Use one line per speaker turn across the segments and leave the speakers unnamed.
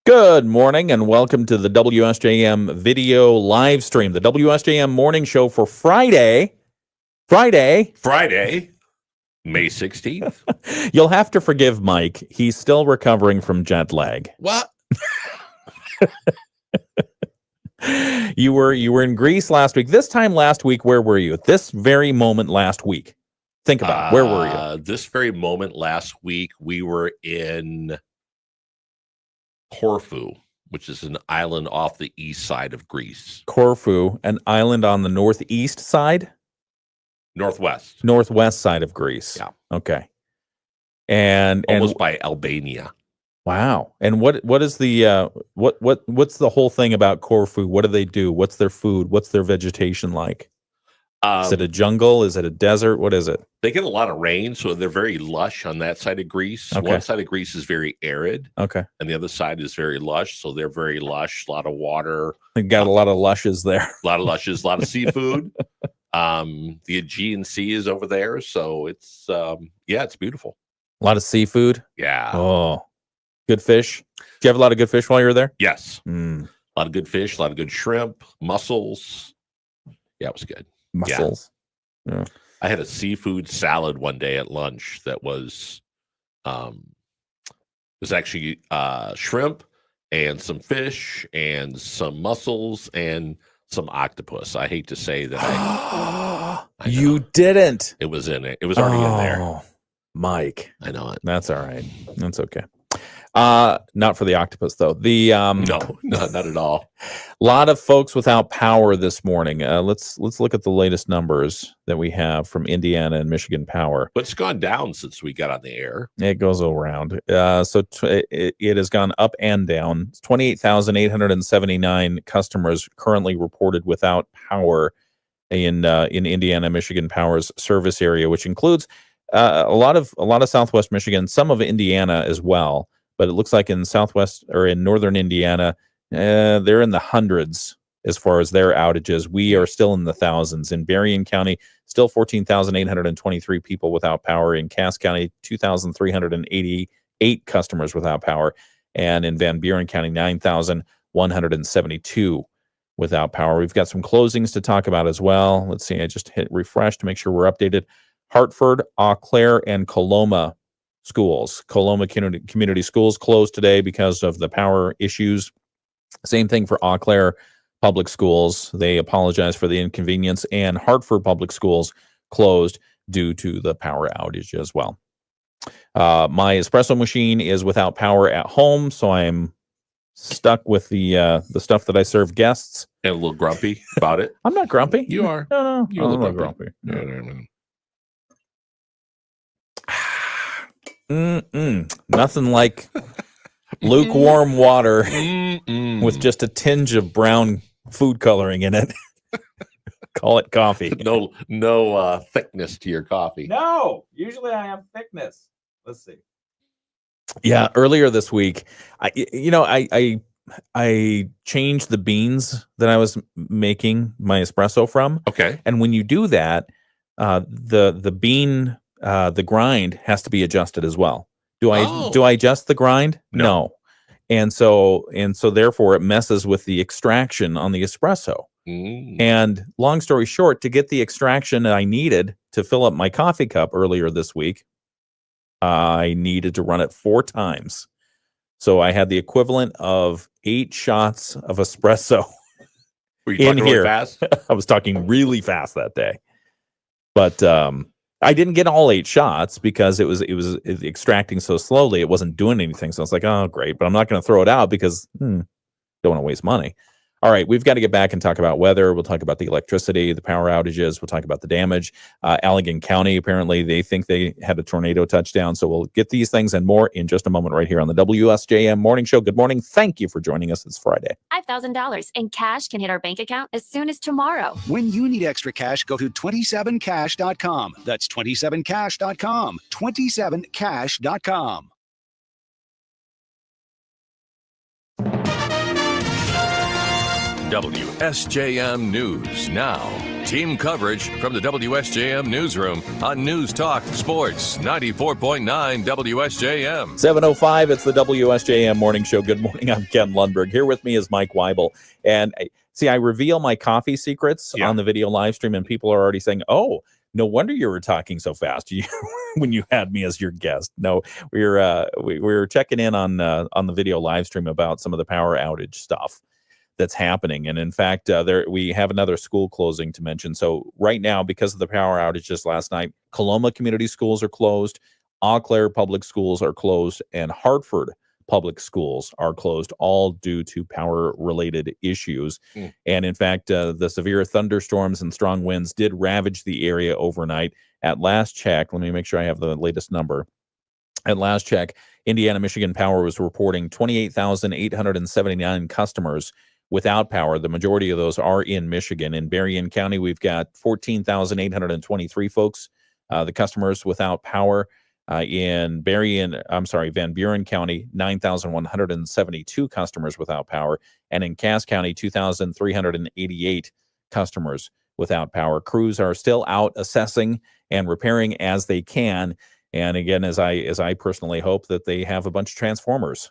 Good morning and welcome to the WSJM video live stream, the WSJM morning show for Friday,
May 16th.
You'll have to forgive Mike. He's still recovering from jet lag.
What?
You were in Greece last week. This time last week, where were you? At this very moment last week. Think about it. Where were you?
This very moment last week, we were in Corfu, which is an island off the east side of Greece.
Corfu, an island on the northeast side?
Northwest
side of Greece.
Yeah.
Okay. And
almost by Albania.
Wow. And what is the what's the whole thing about Corfu? What do they do? What's their food? What's their vegetation like? Is it a jungle? Is it a desert? What is it?
They get a lot of rain, so they're very lush on that side of Greece.
Okay.
One side of Greece is very arid.
Okay.
And the other side is very lush, so they're very lush, a lot of water.
They got a lot of lushes there.
A lot of lushes, a lot of seafood. The Aegean Sea is over there, so it's it's beautiful.
A lot of seafood.
Yeah.
Oh, good fish. Did you have a lot of good fish while you were there?
Yes. A lot of good fish, a lot of good shrimp, mussels. Yeah, it was good.
Mussels. Yeah.
I had a seafood salad one day at lunch that was actually shrimp and some fish and some mussels and some octopus. I hate to say that
you didn't.
It was in it. It was already in there.
Mike.
I know it.
That's all right. That's okay. Not for the octopus though.
No, not at all.
A lot of folks without power this morning. Let's look at the latest numbers that we have from Indiana and Michigan Power.
But it's gone down since we got on the air.
It goes around. It has gone up and down. 28,879 customers currently reported without power in Indiana, Michigan Power's service area, which includes a lot of Southwest Michigan, some of Indiana as well. But it looks like in Southwest or in Northern Indiana, they're in the hundreds as far as their outages. We are still in the thousands. In Berrien County, still 14,823 people without power. In Cass County, 2,388 customers without power. And in Van Buren County, 9,172 without power. We've got some closings to talk about as well. Let's see. I just hit refresh to make sure we're updated. Hartford, Eau Claire, and Coloma schools. Coloma Community Schools closed today because of the power issues. Same thing for Eau Claire Public Schools. They apologize for the inconvenience. And Hartford Public Schools closed due to the power outage as well. My espresso machine is without power at home, so I'm stuck with the stuff that I serve guests.
And a little grumpy about it.
I'm not grumpy.
You are.
No.
You're a little
grumpy.
No.
Nothing like lukewarm water with just a tinge of brown food coloring in it. Call it coffee.
No thickness to your coffee.
No, usually I have thickness. Let's see. Yeah, earlier this week, I changed the beans that I was making my espresso from.
Okay,
and when you do that, the bean. The grind has to be adjusted as well. Do I adjust the grind? No. And so therefore it messes with the extraction on the espresso. And long story short, to get the extraction that I needed to fill up my coffee cup earlier this week, I needed to run it 4 times. So I had the equivalent of 8 shots of espresso.
Were you talking really fast?
I was talking really fast that day. But I didn't get all 8 shots because it was extracting so slowly. It wasn't doing anything. So I was like, oh, great. But I'm not going to throw it out because don't want to waste money. All right, we've got to get back and talk about weather. We'll talk about the electricity, the power outages. We'll talk about the damage. Allegan County, apparently, they think they had a tornado touchdown. So we'll get these things and more in just a moment right here on the WSJM Morning Show. Good morning. Thank you for joining us. It's Friday.
$5,000 in cash can hit our bank account as soon as tomorrow.
When you need extra cash, go to 27cash.com. That's 27cash.com. 27cash.com.
WSJM News now. Team coverage from the WSJM newsroom on News Talk Sports 94.9 WSJM.
7:05, it's the WSJM Morning Show. Good morning, I'm Ken Lundberg. Here with me is Mike Weibel. And I reveal my coffee secrets on the video live stream, and people are already saying, oh, no wonder you were talking so fast when you had me as your guest. No, we were checking in on the video live stream about some of the power outage stuff that's happening. And in fact, we have another school closing to mention. So right now, because of the power outage just last night, Coloma Community Schools are closed, Eau Claire Public Schools are closed, and Hartford Public Schools are closed, all due to power-related issues. And in fact, the severe thunderstorms and strong winds did ravage the area overnight. At last check, let me make sure I have the latest number. At last check, Indiana Michigan Power was reporting 28,879 customers without power. The majority of those are in Michigan. In Berrien County, we've got 14,823 folks, the customers without power. In Van Buren County, 9,172 customers without power. And in Cass County, 2,388 customers without power. Crews are still out assessing and repairing as they can. And again, as I personally hope that they have a bunch of transformers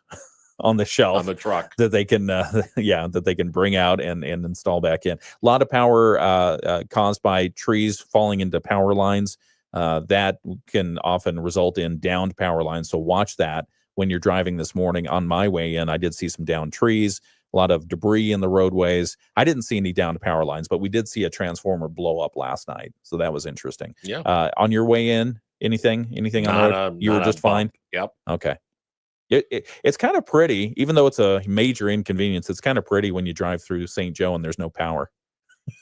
on the shelf,
on the truck,
that they can that they can bring out and install back in. A lot of power caused by trees falling into power lines. That can often result in downed power lines. So watch that when you're driving this morning. On my way in, I did see some downed trees, a lot of debris in the roadways. I didn't see any downed power lines, but we did see a transformer blow up last night. So that was interesting.
Yeah.
On your way in, anything on the road? You were just fine?
Yep.
Okay. It's kind of pretty, even though it's a major inconvenience. It's kind of pretty when you drive through St. Joe and there's no power.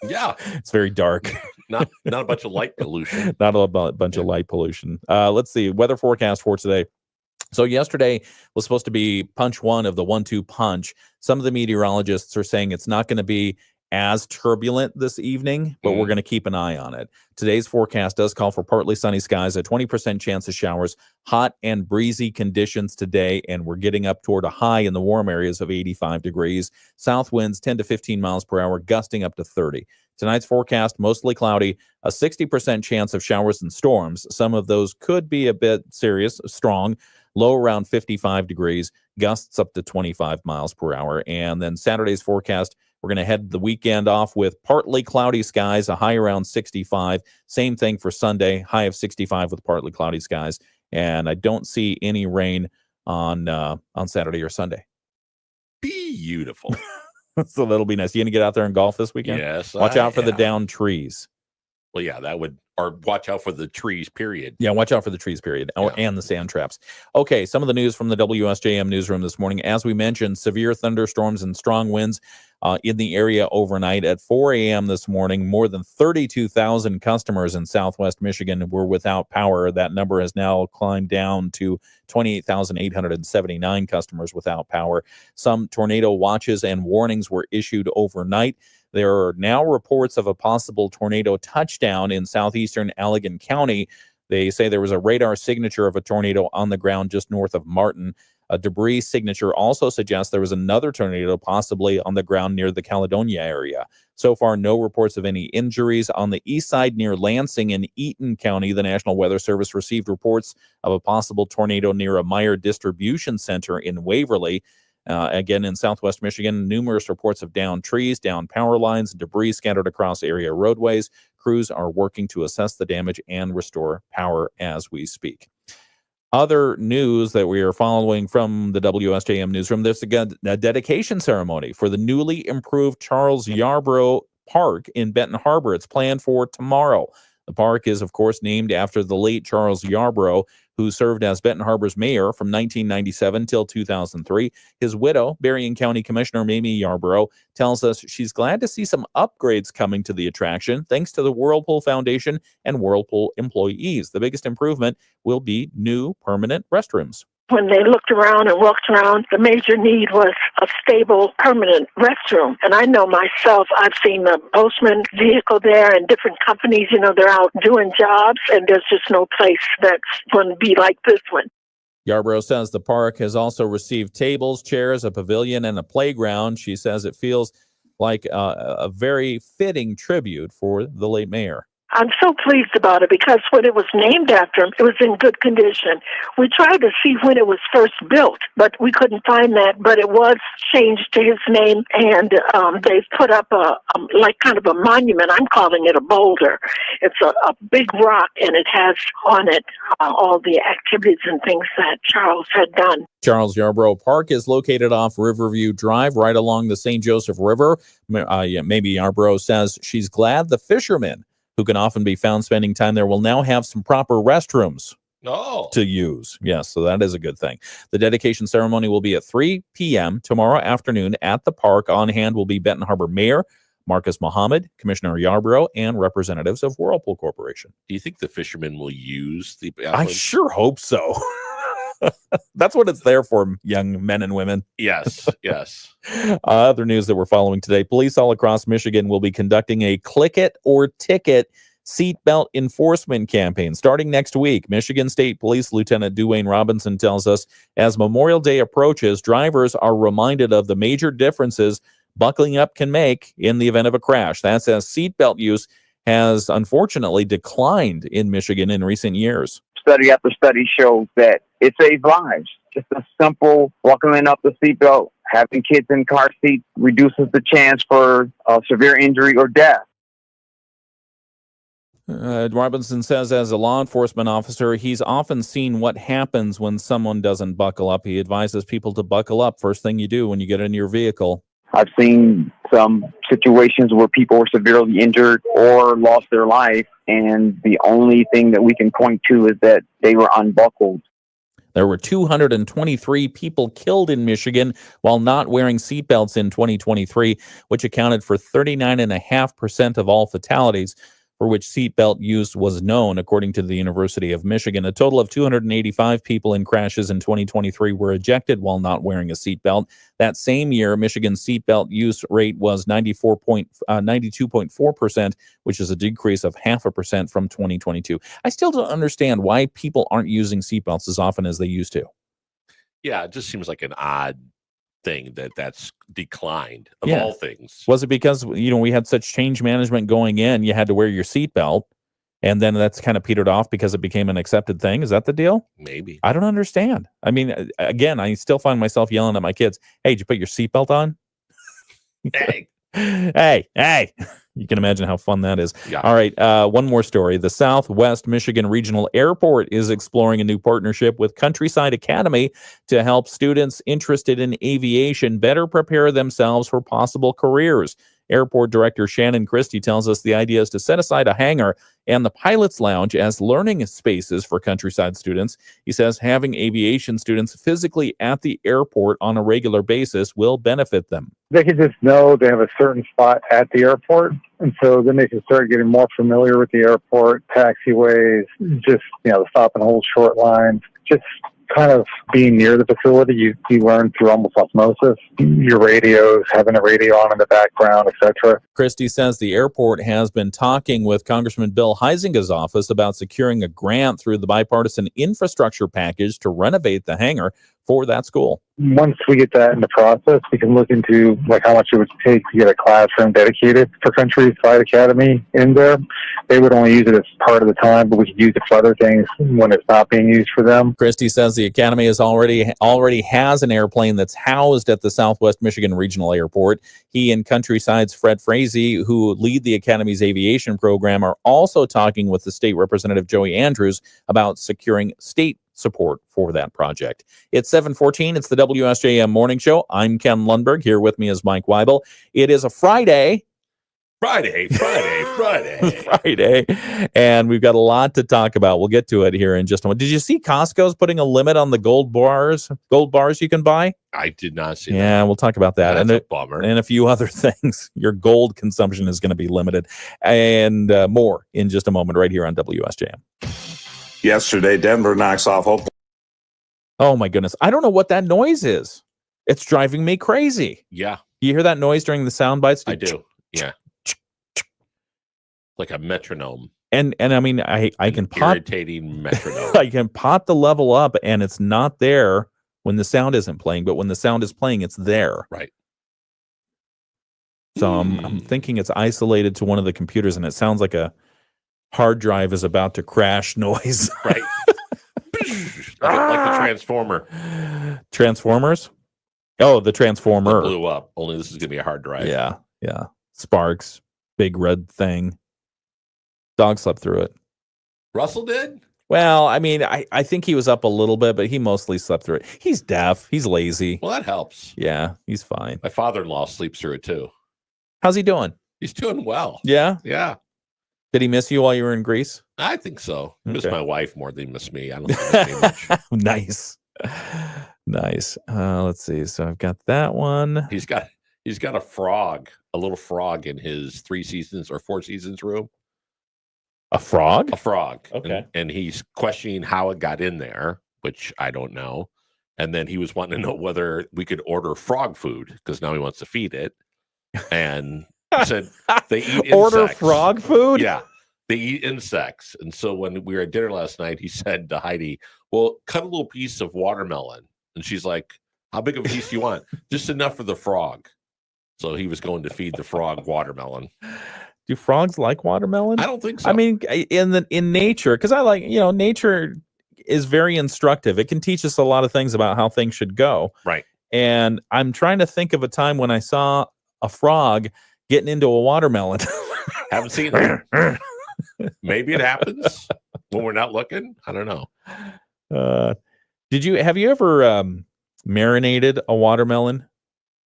Yeah.
It's very dark.
Not a bunch of light pollution.
Not a bunch of light pollution. Let's see. Weather forecast for today. So yesterday was supposed to be punch one of the 1-2 punch. Some of the meteorologists are saying it's not going to be as turbulent this evening, but we're going to keep an eye on it. Today's forecast does call for partly sunny skies, a 20% chance of showers, hot and breezy conditions today, and we're getting up toward a high in the warm areas of 85 degrees. South winds 10 to 15 miles per hour, gusting up to 30. Tonight's forecast, mostly cloudy, a 60% chance of showers and storms. Some of those could be a bit strong, low around 55 degrees, gusts up to 25 miles per hour. And then Saturday's forecast, we're going to head the weekend off with partly cloudy skies, a high around 65. Same thing for Sunday, high of 65 with partly cloudy skies. And I don't see any rain on Saturday or Sunday.
Beautiful.
So that'll be nice. You going to get out there and golf this weekend?
Yes.
Watch out for the downed trees.
Well, yeah, or watch out for the trees, period.
Yeah, watch out for the trees, period, and the sand traps. Okay, some of the news from the WSJM newsroom this morning. As we mentioned, severe thunderstorms and strong winds in the area overnight. At 4 a.m. this morning, more than 32,000 customers in Southwest Michigan were without power. That number has now climbed down to 28,879 customers without power. Some tornado watches and warnings were issued overnight. There are now reports of a possible tornado touchdown in southeastern Allegan County. They say there was a radar signature of a tornado on the ground just north of Martin. A debris signature also suggests there was another tornado possibly on the ground near the Caledonia area. So far, no reports of any injuries. On the east side near Lansing in Eaton County, the National Weather Service received reports of a possible tornado near a Meyer distribution center in Waverly. Again, in Southwest Michigan, numerous reports of downed trees, downed power lines, debris scattered across area roadways. Crews are working to assess the damage and restore power as we speak. Other news that we are following from the WSJM newsroom, there's a dedication ceremony for the newly improved Charles Yarborough Park in Benton Harbor. It's planned for tomorrow. The park is, of course, named after the late Charles Yarborough, who served as Benton Harbor's mayor from 1997 till 2003. His widow, Berrien County Commissioner Mamie Yarborough, tells us she's glad to see some upgrades coming to the attraction thanks to the Whirlpool Foundation and Whirlpool employees. The biggest improvement will be new permanent restrooms.
When they looked around and walked around, the major need was a stable, permanent restroom. And I know myself, I've seen the Postman vehicle there and different companies, they're out doing jobs, and there's just no place that's going to be like this one.
Yarborough says the park has also received tables, chairs, a pavilion, and a playground. She says it feels like a very fitting tribute for the late mayor.
I'm so pleased about it because when it was named after him, it was in good condition. We tried to see when it was first built, but we couldn't find that. But it was changed to his name, and they've put up a kind of a monument. I'm calling it a boulder. It's a big rock, and it has on it all the activities and things that Charles had done.
Charles Yarborough Park is located off Riverview Drive, right along the St. Joseph River. Maybe Yarborough says she's glad the fishermen, who can often be found spending time there, will now have some proper restrooms to use. Yes, so that is a good thing. The dedication ceremony will be at 3 p.m. tomorrow afternoon at the park. On hand will be Benton Harbor Mayor Marcus Muhammad, Commissioner Yarborough, and representatives of Whirlpool Corporation.
Do you think the fishermen will use the
I sure hope so. That's what it's there for, young men and women.
Yes.
Other news that we're following today: police all across Michigan will be conducting a click it or ticket seatbelt enforcement campaign starting next week. Michigan State Police Lieutenant Duane Robinson tells us as Memorial Day approaches, drivers are reminded of the major differences buckling up can make in the event of a crash. That's as seatbelt use has unfortunately declined in Michigan in recent years.
Study after study shows that it saves lives. Just a simple buckling up the seatbelt, having kids in car seats reduces the chance for severe injury or death.
Robinson says as a law enforcement officer, he's often seen what happens when someone doesn't buckle up. He advises people to buckle up first thing you do when you get in your vehicle.
I've seen some situations where people were severely injured or lost their life, and the only thing that we can point to is that they were unbuckled.
There were 223 people killed in Michigan while not wearing seatbelts in 2023, which accounted for 39.5% of all fatalities for which seatbelt use was known, according to the University of Michigan. A total of 285 people in crashes in 2023 were ejected while not wearing a seatbelt. That same year, Michigan's seatbelt use rate was 92.4%, which is a decrease of 0.5% from 2022. I still don't understand why people aren't using seatbelts as often as they used to.
Yeah, it just seems like an odd thing that's declined of
Yeah.
all things.
Was it because, we had such change management going in, you had to wear your seatbelt, and then that's kind of petered off because it became an accepted thing? Is that the deal?
Maybe.
I don't understand. I mean, again, I still find myself yelling at my kids, "Hey, did you put your seatbelt on?"
Hey.
Hey. You can imagine how fun that is.
Yeah.
All right. One more story. The Southwest Michigan Regional Airport is exploring a new partnership with Countryside Academy to help students interested in aviation better prepare themselves for possible careers. Airport Director Shannon Christie tells us the idea is to set aside a hangar and the pilot's lounge as learning spaces for Countryside students. He says having aviation students physically at the airport on a regular basis will benefit them.
They can just know they have a certain spot at the airport, and so then they can start getting more familiar with the airport, taxiways, just, the stop and hold short lines, just kind of being near the facility. You learn through almost osmosis. Your radios, having a radio on in the background, etc.
Christie says the airport has been talking with Congressman Bill Huizenga's office about securing a grant through the bipartisan infrastructure package to renovate the hangar for that school.
Once we get that in the process, we can look into how much it would take to get a classroom dedicated for Countryside Academy in there. They would only use it as part of the time, but we could use it for other things when it's not being used for them.
Christie says the academy is already has an airplane that's housed at the Southwest Michigan Regional Airport. He and Countryside's Fred Frazee, who lead the academy's aviation program, are also talking with the state representative Joey Andrews about securing state support for that project. It's 7:14. It's the WSJM Morning Show. I'm Ken Lundberg. Here with me is Mike Weibel. It is a Friday.
Friday.
Friday. And we've got a lot to talk about. We'll get to it here in just a moment. Did you see Costco's putting a limit on the gold bars you can buy?
I did not see that.
Yeah, we'll talk about that.
That's a bummer.
And a few other things. Your gold consumption is going to be limited. And more in just a moment right here on WSJM.
Yesterday, Denver knocks off Oklahoma.
Oh, my goodness. I don't know what that noise is. It's driving me crazy.
Yeah.
You hear that noise during the sound bites?
I do. Yeah. Like a metronome.
And I mean, I can pot
irritating metronome.
I can pot the level up, and it's not there when the sound isn't playing, but when the sound is playing, it's there.
Right.
So I'm thinking it's isolated to one of the computers, and it sounds like a hard drive is about to crash noise.
Right. like the transformer.
Transformers? Oh, the transformer.
It blew up. Only this is going to be a hard drive.
Yeah. Sparks, big red thing. Dog slept through it.
Russell did?
Well, I mean, I think he was up a little bit, but he mostly slept through it. He's deaf. He's lazy.
Well, that helps.
Yeah, he's fine.
My father-in-law sleeps through it too.
How's he doing?
He's doing well.
Yeah?
Yeah.
Did he miss you while you were in Greece?
I think so. He missed
Okay.
my wife more than he missed me. I don't think he missed me much.
Nice. Nice. Let's see. So I've got that one.
He's got a frog, a little frog in his 3 seasons or 4 seasons room.
A frog?
A frog.
Okay.
And he's questioning how it got in there, which I don't know. And then he was wanting to know whether we could order frog food because now he wants to feed it. And he said they eat insects.
Order frog food?
Yeah. They eat insects. And so when we were at dinner last night, he said to Heidi, well, cut a little piece of watermelon. And she's like, how big of a piece do you want? Just enough for the frog. So he was going to feed the frog watermelon.
Do frogs like watermelon?
I don't think so.
I mean, in nature, because I like, nature is very instructive. It can teach us a lot of things about how things should go.
Right.
And I'm trying to think of a time when I saw a frog getting into a watermelon.
Haven't seen it. Maybe it happens when we're not looking. I don't know.
Have you ever marinated a watermelon?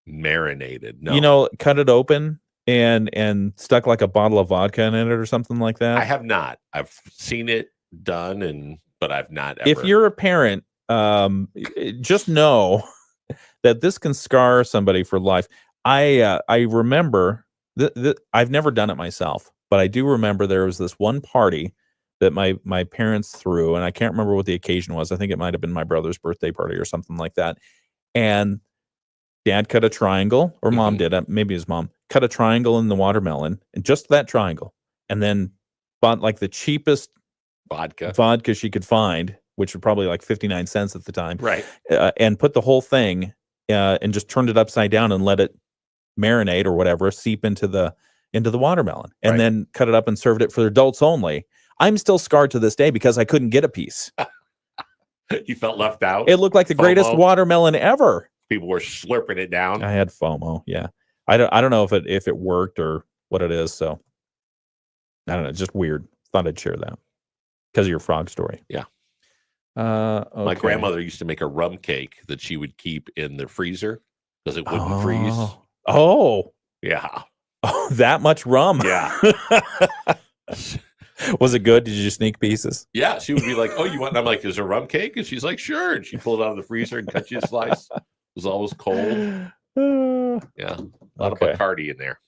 Marinated? No.
Cut it open and stuck like a bottle of vodka in it or something like that?
I have not. I've seen it done, but I've not ever.
If you're a parent, just know that this can scar somebody for life. I remember I've never done it myself, but I do remember there was this one party that my parents threw, and I can't remember what the occasion was. I think it might have been my brother's birthday party or something like that. And Dad cut a triangle, or Mom did it. Maybe his mom cut a triangle in the watermelon, and just that triangle, and then bought like the cheapest vodka she could find, which was probably like 59 cents at the time.
Right.
And put the whole thing and just turned it upside down and let it marinate or whatever, seep into the watermelon, and then cut it up and served it for adults only. I'm still scarred to this day because I couldn't get a piece.
You felt left out.
It looked like the greatest watermelon ever.
People were slurping it down.
I had FOMO. Yeah. I don't know if it worked or what it is. So I don't know. Just weird. Thought I'd share that because of your frog story.
Yeah.
Okay.
My grandmother used to make a rum cake that she would keep in the freezer because it wouldn't freeze.
Oh.
Yeah.
Oh, that much rum.
Yeah.
Was it good? Did you sneak pieces?
Yeah. She would be like, oh, you want? And I'm like, is there rum cake? And she's like, sure. And she pulled it out of the freezer and cut you a slice. It was always cold. Yeah. A lot of Bacardi in there.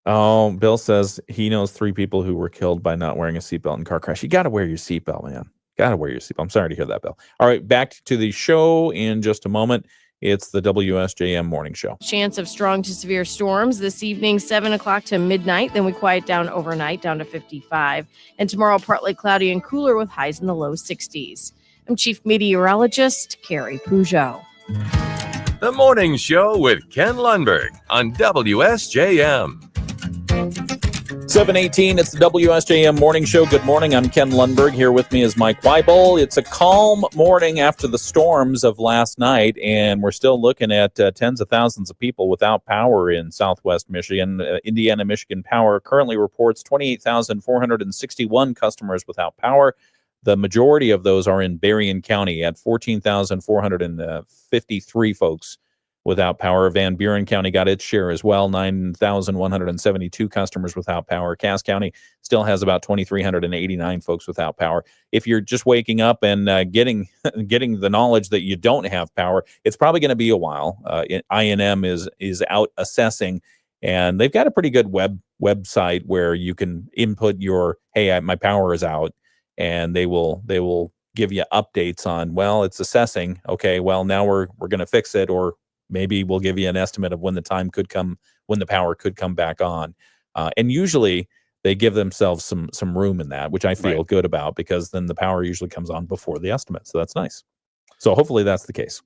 Oh, Bill says he knows 3 people who were killed by not wearing a seatbelt in car crash. You got to wear your seatbelt, man. Got to wear your seatbelt. I'm sorry to hear that, Bill. All right, back to the show in just a moment. It's the WSJM Morning Show.
Chance of strong to severe storms this evening, 7 o'clock to midnight. Then we quiet down overnight, down to 55. And tomorrow, partly cloudy and cooler with highs in the low 60s. I'm Chief Meteorologist Carrie Peugeot.
The Morning Show with Ken Lundberg on WSJM.
7:18, it's the WSJM Morning Show. Good morning. I'm Ken Lundberg. Here with me is Mike Weibel. It's a calm morning after the storms of last night, and we're still looking at tens of thousands of people without power in southwest Michigan. Indiana Michigan Power currently reports 28,461 customers without power. The majority of those are in Berrien County at 14,453 folks without power. Van Buren County got its share as well, 9,172 customers without power. Cass County still has about 2,389 folks without power. If you're just waking up and getting the knowledge that you don't have power, it's probably going to be a while. INM is out assessing, and they've got a pretty good website where you can input your, hey, my power is out, and they will give you updates on, well, it's assessing. Okay, well, now we're going to fix it, or maybe we'll give you an estimate of when the time could come, when the power could come back on. And usually they give themselves some room in that, which I feel good about, because then the power usually comes on before the estimate. So that's nice. So hopefully that's the case.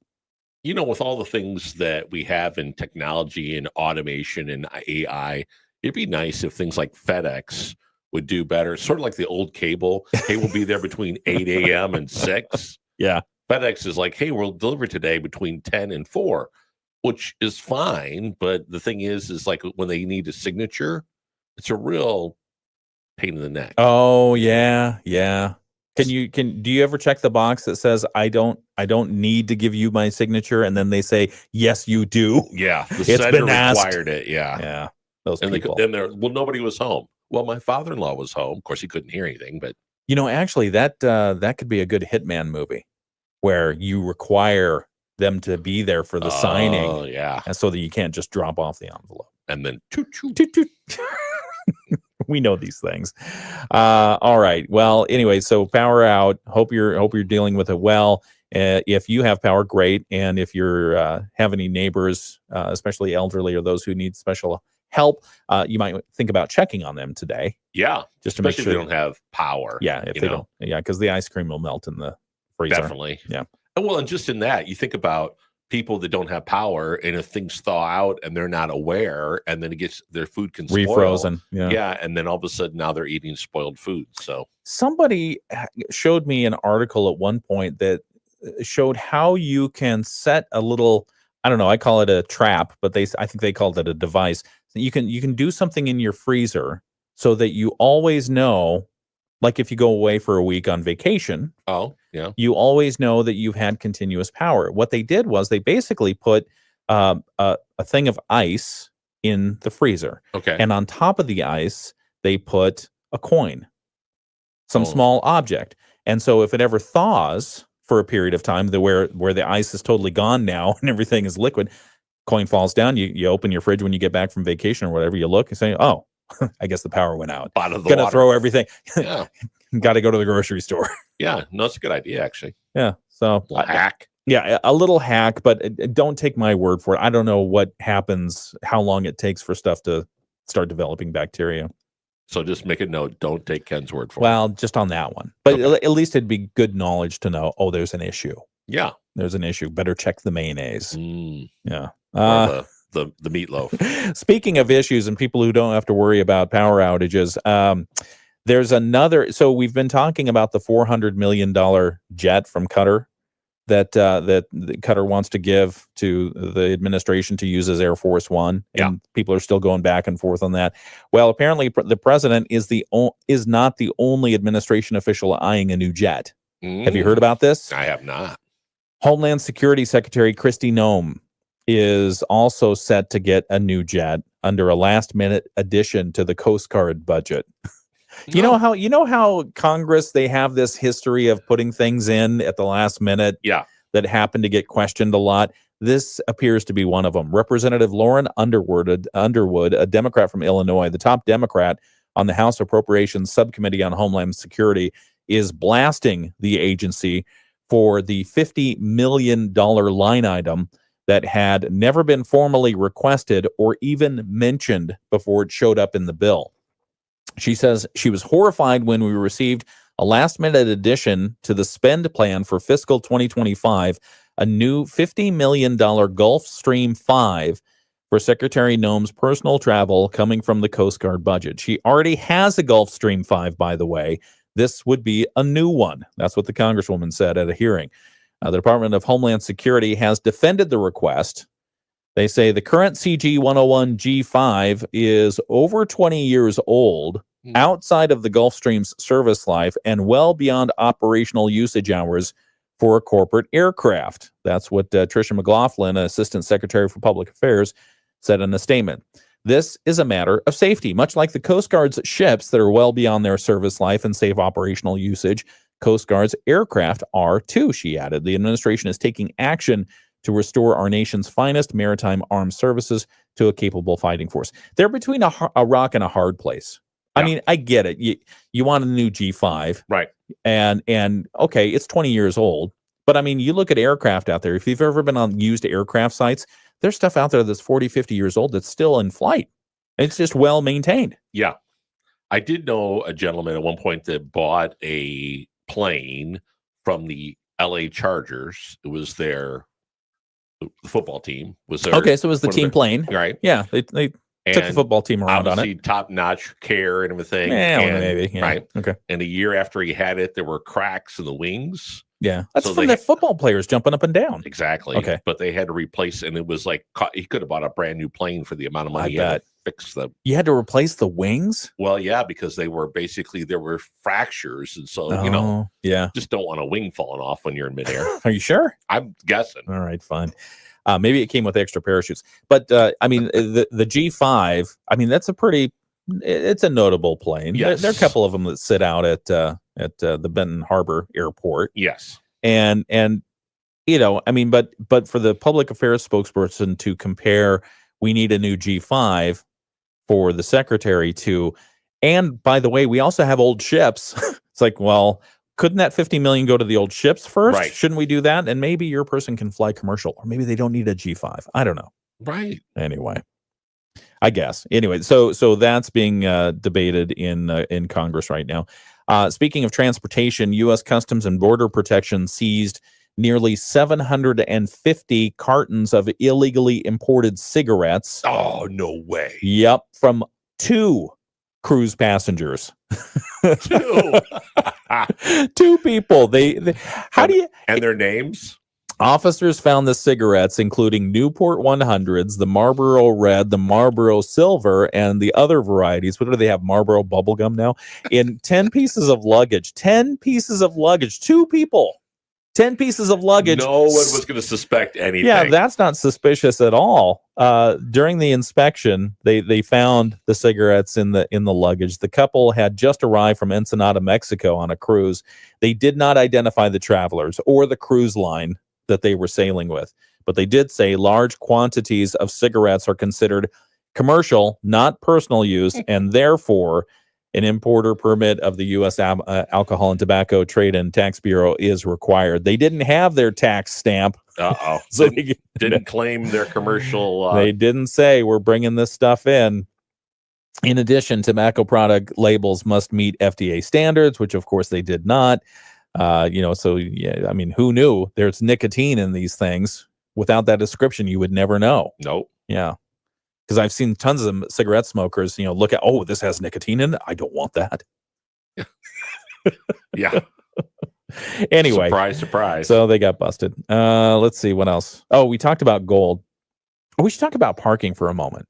With all the things that we have in technology and automation and AI, it'd be nice if things like FedEx would do better. Sort of like the old cable. Hey, we'll be there between 8 a.m. and 6.
Yeah.
FedEx is like, hey, we'll deliver today between 10 and 4, which is fine. But the thing is like when they need a signature, it's a real pain in the neck.
Oh, yeah. Yeah. Do you ever check the box that says I don't need to give you my signature, and then they say yes you do?
Yeah, the
It's
sender
been asked.
required it. Yeah,
Yeah, those
and
people.
nobody was home. Well, my father-in-law was home. Of course, he couldn't hear anything, but
Actually, that could be a good Hitman movie where you require them to be there for the signing.
Oh yeah,
and so that you can't just drop off the envelope.
And then toot.
Toot, toot. We know these things. All right. Well, anyway, so power out. Hope you're dealing with it well. If you have power, great. And if you're have any neighbors, especially elderly or those who need special help, you might think about checking on them today.
Yeah,
just to make
especially
sure
if they don't have power.
Yeah, if they don't. Yeah, because the ice cream will melt in the freezer.
Definitely.
Yeah.
And just in that, you think about people that don't have power, and if things thaw out and they're not aware, and then their food can spoil.
Refrozen. Yeah.
And then all of a sudden now they're eating spoiled food. So
somebody showed me an article at one point that showed how you can set a little, I don't know, I call it a trap, but I think they called it a device. You can do something in your freezer so that you always know, like if you go away for a week on vacation.
Oh, yeah.
You always know that you've had continuous power. What they did was they basically put a thing of ice in the freezer.
Okay.
And on top of the ice, they put a coin, some small object. And so if it ever thaws for a period of time, where the ice is totally gone now and everything is liquid, coin falls down. You open your fridge when you get back from vacation or whatever, you look and say, oh, I guess the power went out. Gonna throw everything.
Yeah.
Got to go to the grocery store.
Yeah, no, it's a good idea, actually.
Yeah. So
hack.
Yeah, a little hack, but don't take my word for it. I don't know what happens, how long it takes for stuff to start developing bacteria.
So just make a note. Don't take Ken's word for it.
Well, just on that one. But at least it'd be good knowledge to know, oh, there's an issue.
Yeah.
There's an issue. Better check the mayonnaise. Yeah.
The meatloaf.
Speaking of issues and people who don't have to worry about power outages, there's another. So we've been talking about the $400 million jet from Qatar that Qatar wants to give to the administration to use as Air Force One, and people are still going back and forth on that. Well, apparently the president is not the only administration official eyeing a new jet. Have you heard about this?
I have not.
Homeland Security Secretary Kristi Noem is also set to get a new jet under a last-minute addition to the Coast Guard budget. You know how Congress, they have this history of putting things in at the last minute that happen to get questioned a lot. This appears to be one of them. Representative Lauren Underwood, a Democrat from Illinois, the top Democrat on the House Appropriations Subcommittee on Homeland Security, is blasting the agency for the $50 million line item that had never been formally requested or even mentioned before it showed up in the bill. She says she was horrified when we received a last-minute addition to the spend plan for fiscal 2025, a new $50 million Gulfstream 5 for Secretary Noem's personal travel coming from the Coast Guard budget. She already has a Gulfstream 5, by the way. This would be a new one. That's what the Congresswoman said at a hearing. The Department of Homeland Security has defended the request. They say the current CG-101 G5 is over 20 years old, outside of the Gulfstream's service life, and well beyond operational usage hours for a corporate aircraft. That's what Tricia McLaughlin, Assistant Secretary for Public Affairs, said in a statement. This is a matter of safety. Much like the Coast Guard's ships that are well beyond their service life and safe operational usage, Coast Guard's aircraft are too, she added. The administration is taking action to restore our nation's finest maritime armed services to a capable fighting force. They're between a rock and a hard place. I mean, I get it. You want a new G5.
Right.
And okay, it's 20 years old. But I mean, you look at aircraft out there. If you've ever been on used aircraft sites, there's stuff out there that's 40, 50 years old that's still in flight. It's just well maintained.
Yeah. I did know a gentleman at one point that bought a plane from the LA Chargers. It was their the football team was there.
Okay, so it was the
one of
team
their-
plane.
right?
Yeah, they took the
And
football team around on
obviously
it.
top-notch care and everything.
Yeah, well,
and,
maybe. Yeah.
Right.
Okay.
And a year after he had it, there were cracks in the wings.
Yeah, that's
So
from
they-
the football players jumping up and down.
Exactly.
Okay.
But they had to replace, and it was like he could have bought a brand new plane for the amount of money
I
he had
bet.
to fix the.
You had to replace the wings.
Well, yeah, because there were fractures, and so you know,
yeah.
just don't want a wing falling off when you're in midair.
Are you sure?
I'm guessing.
All right, fine. Maybe it came with extra parachutes, but I mean the G5. I mean that's it's a notable plane.
Yes.
There are a couple of them that sit out at the Benton Harbor Airport,
Yes.
and you know, I mean, but for the public affairs spokesperson to compare, we need a new G5 for the secretary to, and by the way, we also have old ships. It's like, well, couldn't that 50 million go to the old ships first?
Right.
Shouldn't we do that? And maybe your person can fly commercial, or maybe they don't need a G5. I don't know.
Right.
Anyway, I guess. Anyway, so that's being debated in Congress right now. Speaking of transportation, U.S. Customs and Border Protection seized nearly 750 cartons of illegally imported cigarettes.
Oh, no way.
Yep, from 2 cruise passengers.
Two.
2 people. They how do you?
And their names?
Officers found the cigarettes, including Newport 100s, the Marlboro Red, the Marlboro Silver, and the other varieties. What do they have? Marlboro bubblegum now? In 10 pieces of luggage. 10 pieces of luggage. 2 people. 10 pieces of luggage.
No one was going to suspect anything.
Yeah, that's not suspicious at all. During the inspection, they found the cigarettes in the luggage. The couple had just arrived from Ensenada, Mexico on a cruise. They did not identify the travelers or the cruise line that they were sailing with, but they did say large quantities of cigarettes are considered commercial, not personal use, and therefore an importer permit of the U.S. Alcohol and Tobacco Trade and Tax Bureau is required. They didn't have their tax stamp.
Uh-oh.
So
Didn't claim their commercial.
They didn't say we're bringing this stuff in. In addition, tobacco product labels must meet FDA standards, which of course they did not. So yeah, I mean, who knew there's nicotine in these things? Without that description, you would never know.
Nope.
Yeah. Because I've seen tons of cigarette smokers, look at, oh, this has nicotine in it. I don't want that.
Yeah.
Anyway.
Surprise, surprise.
So they got busted. Let's see what else. Oh, we talked about gold. We should talk about parking for a moment.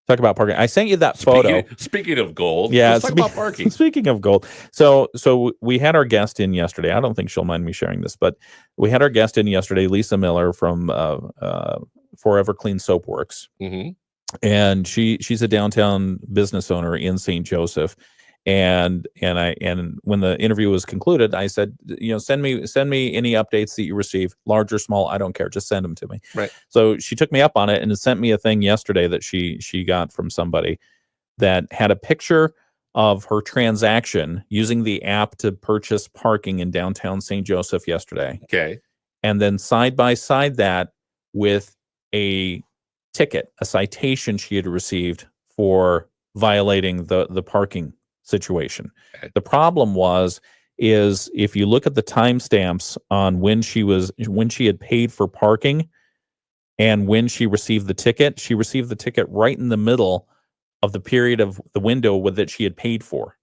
Talk about parking. I sent you that photo.
Speaking of gold,
yeah,
let's talk about parking.
Speaking of gold, so we had our guest in yesterday. I don't think she'll mind me sharing this, but we had our guest in yesterday, Lisa Miller from Forever Clean Soap Works, and she's a downtown business owner in St. Joseph. And when the interview was concluded, I said, send me any updates that you receive, large or small, I don't care, just send them to me.
Right.
So she took me up on it and sent me a thing yesterday that she got from somebody that had a picture of her transaction using the app to purchase parking in downtown St. Joseph yesterday.
Okay.
And then side by side that with a ticket, a citation she had received for violating the parking situation.
Okay.
The problem is if you look at the timestamps on when she had paid for parking and when she received the ticket right in the middle of the period of the window that she had paid for.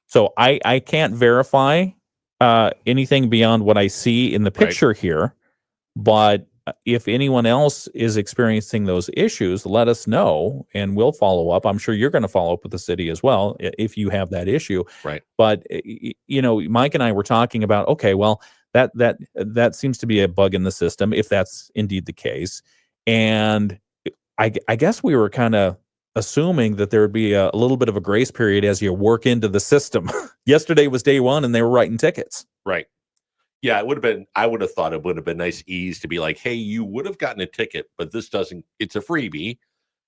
So I can't verify anything beyond what I see in the picture here, but if anyone else is experiencing those issues, let us know and we'll follow up. I'm sure you're going to follow up with the city as well if you have that issue.
Right.
But Mike and I were talking about, okay, well, that seems to be a bug in the system if that's indeed the case. And I guess we were kind of assuming that there would be a little bit of a grace period as you work into the system. Yesterday was day one and they were writing tickets.
Right. Yeah, I would have thought it would have been nice ease to be like, hey, you would have gotten a ticket, but this doesn't, it's a freebie.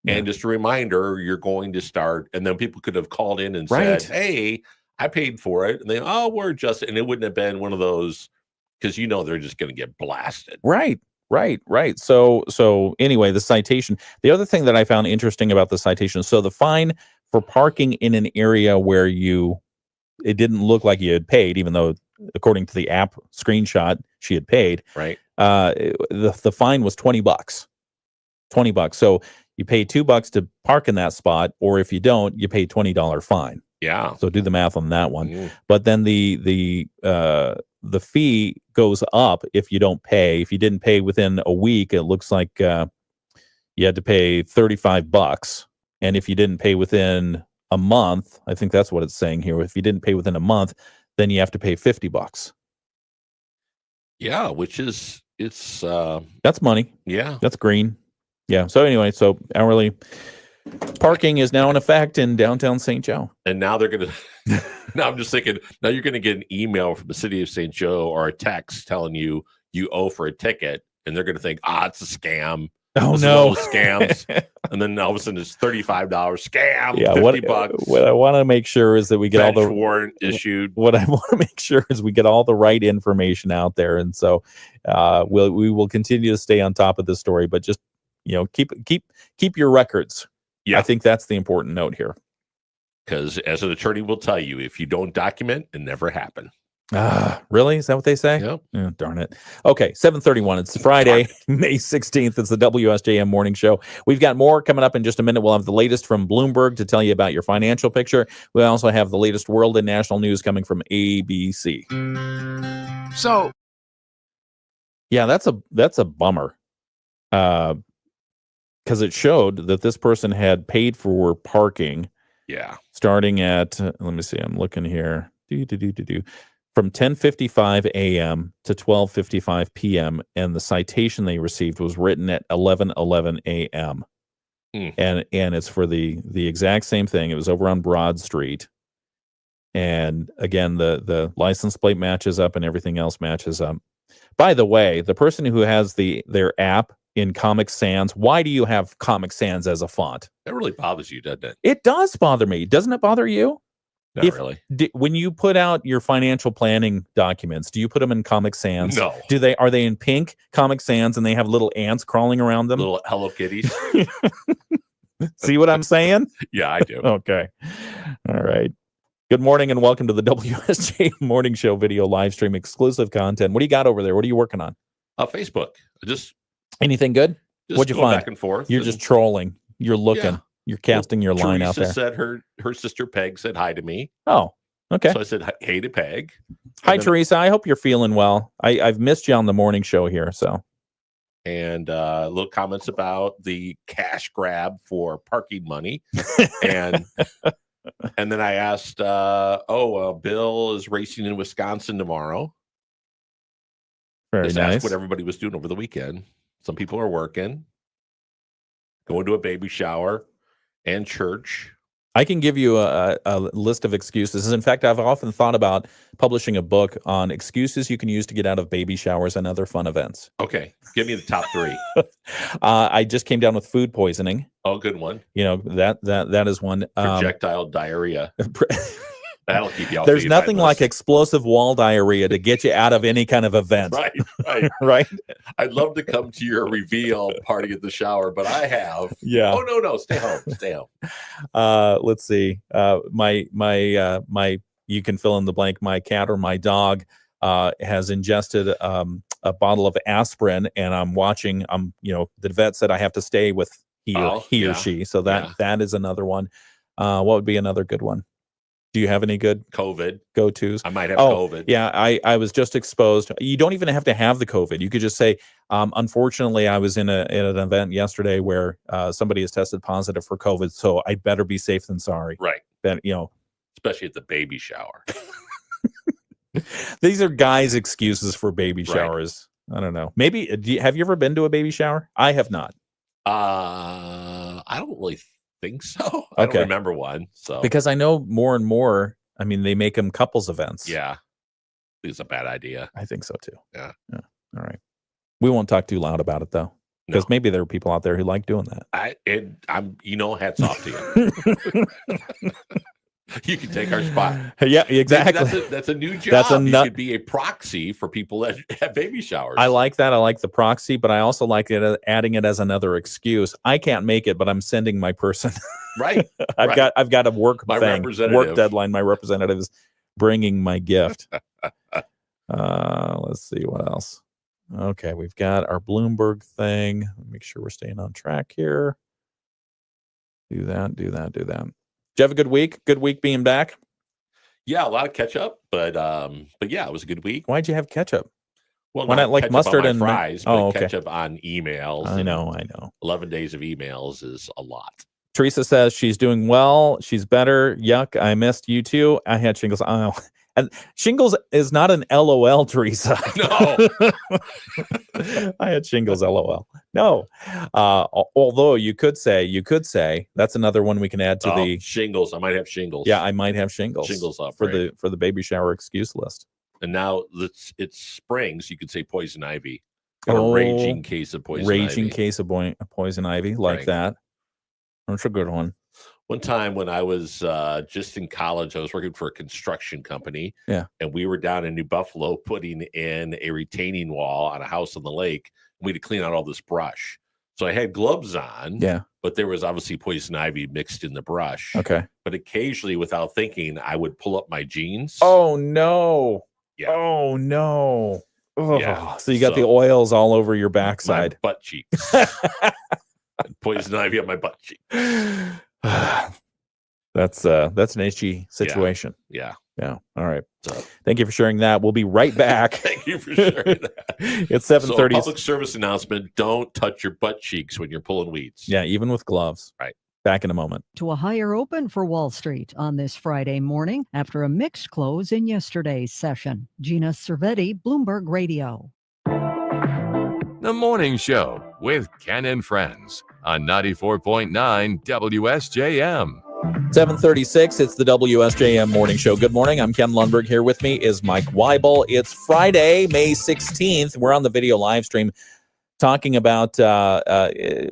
Yeah. And just a reminder, you're going to start. And then people could have called in and said, hey, I paid for it. And they, we're just, and it wouldn't have been one of those, because they're just going to get blasted.
Right. So anyway, the citation, the other thing that I found interesting about the citation, so the fine for parking in an area where it didn't look like you had paid, even though according to the app screenshot she had paid.
Right.
The fine was $20. $20. So you pay $2 to park in that spot, or if you don't, you pay $20 fine.
Yeah.
So do the math on that one.
Mm.
But then the fee goes up if you don't pay. If you didn't pay within a week, it looks like you had to pay $35. And if you didn't pay within a month, I think that's what it's saying here. If you didn't pay within a month, then you have to pay $50.
Yeah, which is
That's money.
yeah.
That's green. Yeah. So anyway, so hourly parking is now in effect in downtown St. Joe.
And now they're gonna. Now I'm just thinking. Now you're gonna get an email from the city of St. Joe or a text telling you owe for a ticket, and they're gonna think, it's a scam.
Oh
This is
no,
all scams. And then all of a sudden it's $35 scam.
Yeah.
$50.
What I want to make sure is that we get all
Bench
the
warrant issued.
What I want to make sure is we get all the right information out there, and so we will continue to stay on top of this story. But just keep your records.
Yeah.
I think that's the important note here.
Because as an attorney will tell you, if you don't document, it never happened.
Really? Is that what they say?
Yep.
Oh, darn it. Okay, 7:31. It's Friday, May 16th. It's the WSJM Morning Show. We've got more coming up in just a minute. We'll have the latest from Bloomberg to tell you about your financial picture. We also have the latest world and national news coming from ABC.
So,
Yeah, that's a bummer. Because it showed that this person had paid for parking
Yeah.
starting at, let me see, I'm looking here. From 10:55 a.m. to 12:55 p.m. and the citation they received was written at 11:11 a.m. And it's for the exact same thing. It was over on Broad Street. And again, the license plate matches up and everything else matches up. By the way, the person who has their app in Comic Sans, why do you have Comic Sans as a font?
That really bothers you, doesn't it?
It does bother me. Doesn't it bother you?
Not really.
When you put out your financial planning documents, do you put them in Comic Sans?
No.
Are they in pink Comic Sans and they have little ants crawling around them?
Little Hello Kitties.
See what I'm saying?
Yeah, I do.
Okay. All right. Good morning and welcome to the WSJ Morning Show video live stream exclusive content. What do you got over there? What are you working on?
Facebook. Just
Anything good? What'd you
go
find?
back and forth.
You're just trolling. You're looking.
Yeah.
You're casting your line out
Teresa
there.
said her sister Peg said hi to me.
Oh, okay.
So I said hey to Peg.
Hi,
And then-
Teresa. I hope you're feeling well. I've missed you on the morning show here. So
And little comments about the cash grab for parking money. and then I asked, Bill is racing in Wisconsin tomorrow.
very
Just
nice.
asked what everybody was doing over the weekend. Some people are working, going to a baby shower and church.
I can give you a list of excuses. In fact, I've often thought about publishing a book on excuses you can use to get out of baby showers and other fun events.
Okay, give me the top three.
I just came down with food poisoning.
Oh, good one.
You know, that is one.
Projectile diarrhea. That'll keep you out.
There's nothing like explosive wall diarrhea to get you out of any kind of event.
Right.
Right?
I'd love to come to your reveal party at the shower, but I have.
Yeah.
Oh no, stay home. Stay home.
Let's see. My you can fill in the blank. My cat or my dog has ingested a bottle of aspirin, and the vet said I have to stay with he or
yeah.
she. So that is another one. What would be another good one? Do you have any good
COVID
go-tos?
I might have COVID.
Yeah, I was just exposed. You don't even have to have the COVID. You could just say, unfortunately, I was in an event yesterday where somebody has tested positive for COVID, so I better be safe than sorry.
Right.
That
Especially at the baby shower.
these are guys' excuses for baby
Right.
showers. I don't know. Maybe have you ever been to a baby shower? I have not.
I don't really think so. I
Okay.
don't remember one. So
Because I know more and more. I mean, they make them couples events.
yeah, it's a bad idea.
I think so too.
Yeah.
All right. We won't talk too loud about it though, because maybe there are people out there who like doing that.
I'm hats off to you. You can take our spot.
Yeah, exactly.
That's a new job.
That's a
you
nut-
could be a proxy for people that have baby showers.
I like that. I like the proxy, but I also like it adding it as another excuse. I can't make it, but I'm sending my person.
Right.
I've got a work
My
thing,
representative.
work deadline. My representative is bringing my gift. Let's see what else. Okay, we've got our Bloomberg thing. Make sure we're staying on track here. Do that. Did you have a good week? Good week being back?
Yeah, a lot of ketchup, but yeah, it was a good week.
Why'd you have ketchup?
Well,
Why not like
ketchup
mustard
on my
and
fries,
oh,
but
okay.
ketchup on emails.
I
and
know.
11 days of emails is a lot.
Teresa says she's doing well. She's better. Yuck. I missed you too. I had shingles. Oh, and shingles is not an LOL, Teresa.
No.
I had shingles. LOL. No. Although you could say that's another one we can add to the
shingles. I might have shingles.
Yeah, I might have shingles.
Shingles up
for
right.
the baby shower excuse list.
And now it's spring, so you could say poison ivy. Got a raging case of poison ivy.
Raging case of poison ivy, like
Right.
that. That's a good one.
One time when I was just in college, I was working for a construction company.
Yeah.
And we were down in New Buffalo putting in a retaining wall on a house on the lake. And we had to clean out all this brush. So I had gloves on.
Yeah.
But there was obviously poison ivy mixed in the brush.
Okay.
But occasionally, without thinking, I would pull up my jeans.
Oh no.
Yeah.
Oh no. Ugh.
Yeah.
So you got the oils all over your backside.
My butt cheeks. Poison ivy on my butt cheek.
That's an itchy situation.
Yeah.
Yeah. All right.
So,
Thank you for sharing that. We'll be right back.
thank you for sharing that.
It's
So,
7:30.
public service announcement: don't touch your butt cheeks when you're pulling weeds.
Yeah, even with gloves.
Right.
Back in a moment.
To a higher open for Wall Street on this Friday morning after a mixed close in yesterday's session. Gina Cervetti, Bloomberg Radio.
The Morning Show with Ken and Friends on 94.9 WSJM.
7:36. It's the WSJM Morning Show. Good morning. I'm Ken Lundberg. Here with me is Mike Weibel. It's Friday, May 16th. We're on the video live stream talking about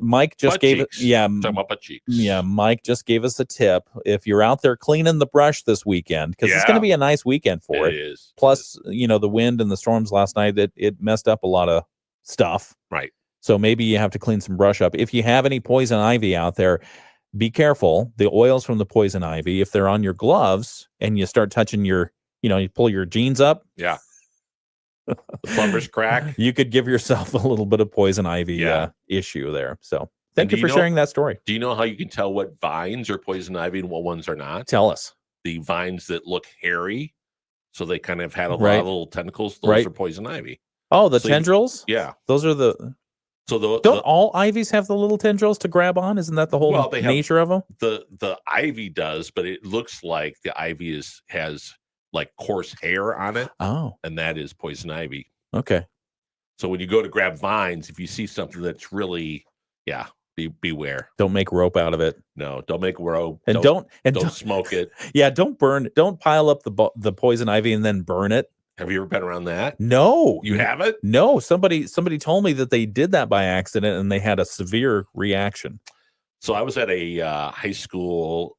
Mike just
Butt
gave
cheeks.
it. Yeah.
Talking about butt cheeks.
Yeah, Mike just gave us a tip. If you're out there cleaning the brush this weekend, because it's going to be a nice weekend for it.
It is.
Plus, the wind and the storms last night, it messed up a lot of stuff.
Right.
So maybe you have to clean some brush up. If you have any poison ivy out there, be careful. The oils from the poison ivy, if they're on your gloves and you start touching you pull your jeans up.
Yeah. The plumber's crack.
You could give yourself a little bit of poison ivy issue there. So thank you for sharing that story.
Do you know how you can tell what vines are poison ivy and what ones are not?
Tell us.
The vines that look hairy, so they kind of had a lot
Right.
of little tentacles. Those
Right.
are poison ivy.
Oh, the
So you-
tendrils?
Yeah.
Those are the...
So
Don't all ivies have the little tendrils to grab on? Isn't that the whole
Well, they have-
nature of them?
the ivy does, but it looks like the ivy has like coarse hair on it,
Oh,
and that is poison ivy.
okay.
So when you go to grab vines, if you see something that's really, beware.
Don't make rope out of it.
No, don't make rope.
And
don't
don't
smoke it.
yeah, don't pile up the poison ivy and then burn it.
Have you ever been around that?
No.
You haven't?
No, somebody told me that they did that by accident and they had a severe reaction.
So I was at a high school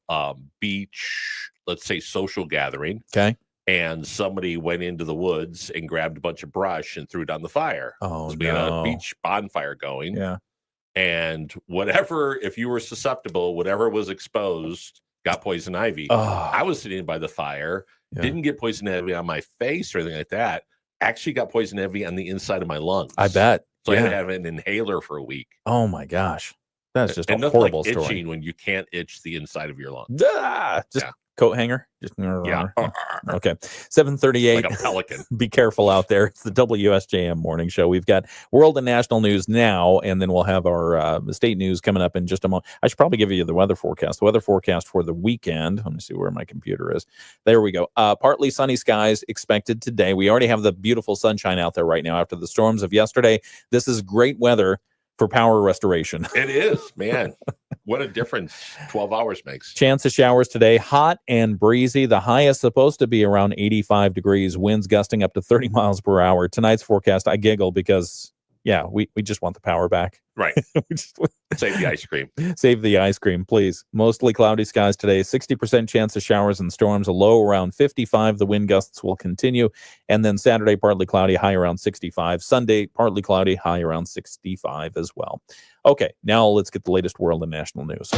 beach, let's say social gathering,
Okay.
and somebody went into the woods and grabbed a bunch of brush and threw it on the fire.
Oh,
We had a
no.
beach bonfire going.
Yeah.
And whatever, if you were susceptible, whatever was exposed got poison ivy.
Oh,
I was sitting by the fire,
yeah.
didn't get poison ivy on my face or anything like that. Actually got poison ivy on the inside of my lungs.
I bet.
So I had
Yeah.
to have an inhaler for a week.
Oh my gosh. That's just
And
a
nothing
horrible
like
story.
itching when you can't itch the inside of your lungs.
Just
Yeah.
coat hanger. Just
Yeah.
Okay. 7:38.
Like a pelican.
Be careful out there. It's the WSJM Morning Show. We've got world and national news now, and then we'll have our state news coming up in just a moment. I should probably give you the weather forecast. The weather forecast for the weekend. Let me see where my computer is. There we go. Partly sunny skies expected today. We already have the beautiful sunshine out there right now after the storms of yesterday. This is great weather for power restoration.
It is, man. What a difference 12 hours makes.
Chance of showers today, hot and breezy. The high is supposed to be around 85 degrees, winds gusting up to 30 miles per hour. Tonight's forecast, I giggle because, we just want the power back.
Right.
We just
Save the ice cream.
save the ice cream, please. Mostly cloudy skies today, 60% chance of showers and storms, a low around 55. The wind gusts will continue. And then Saturday, partly cloudy, high around 65. Sunday, partly cloudy, high around 65 as well. Okay, now let's get the latest world and national news.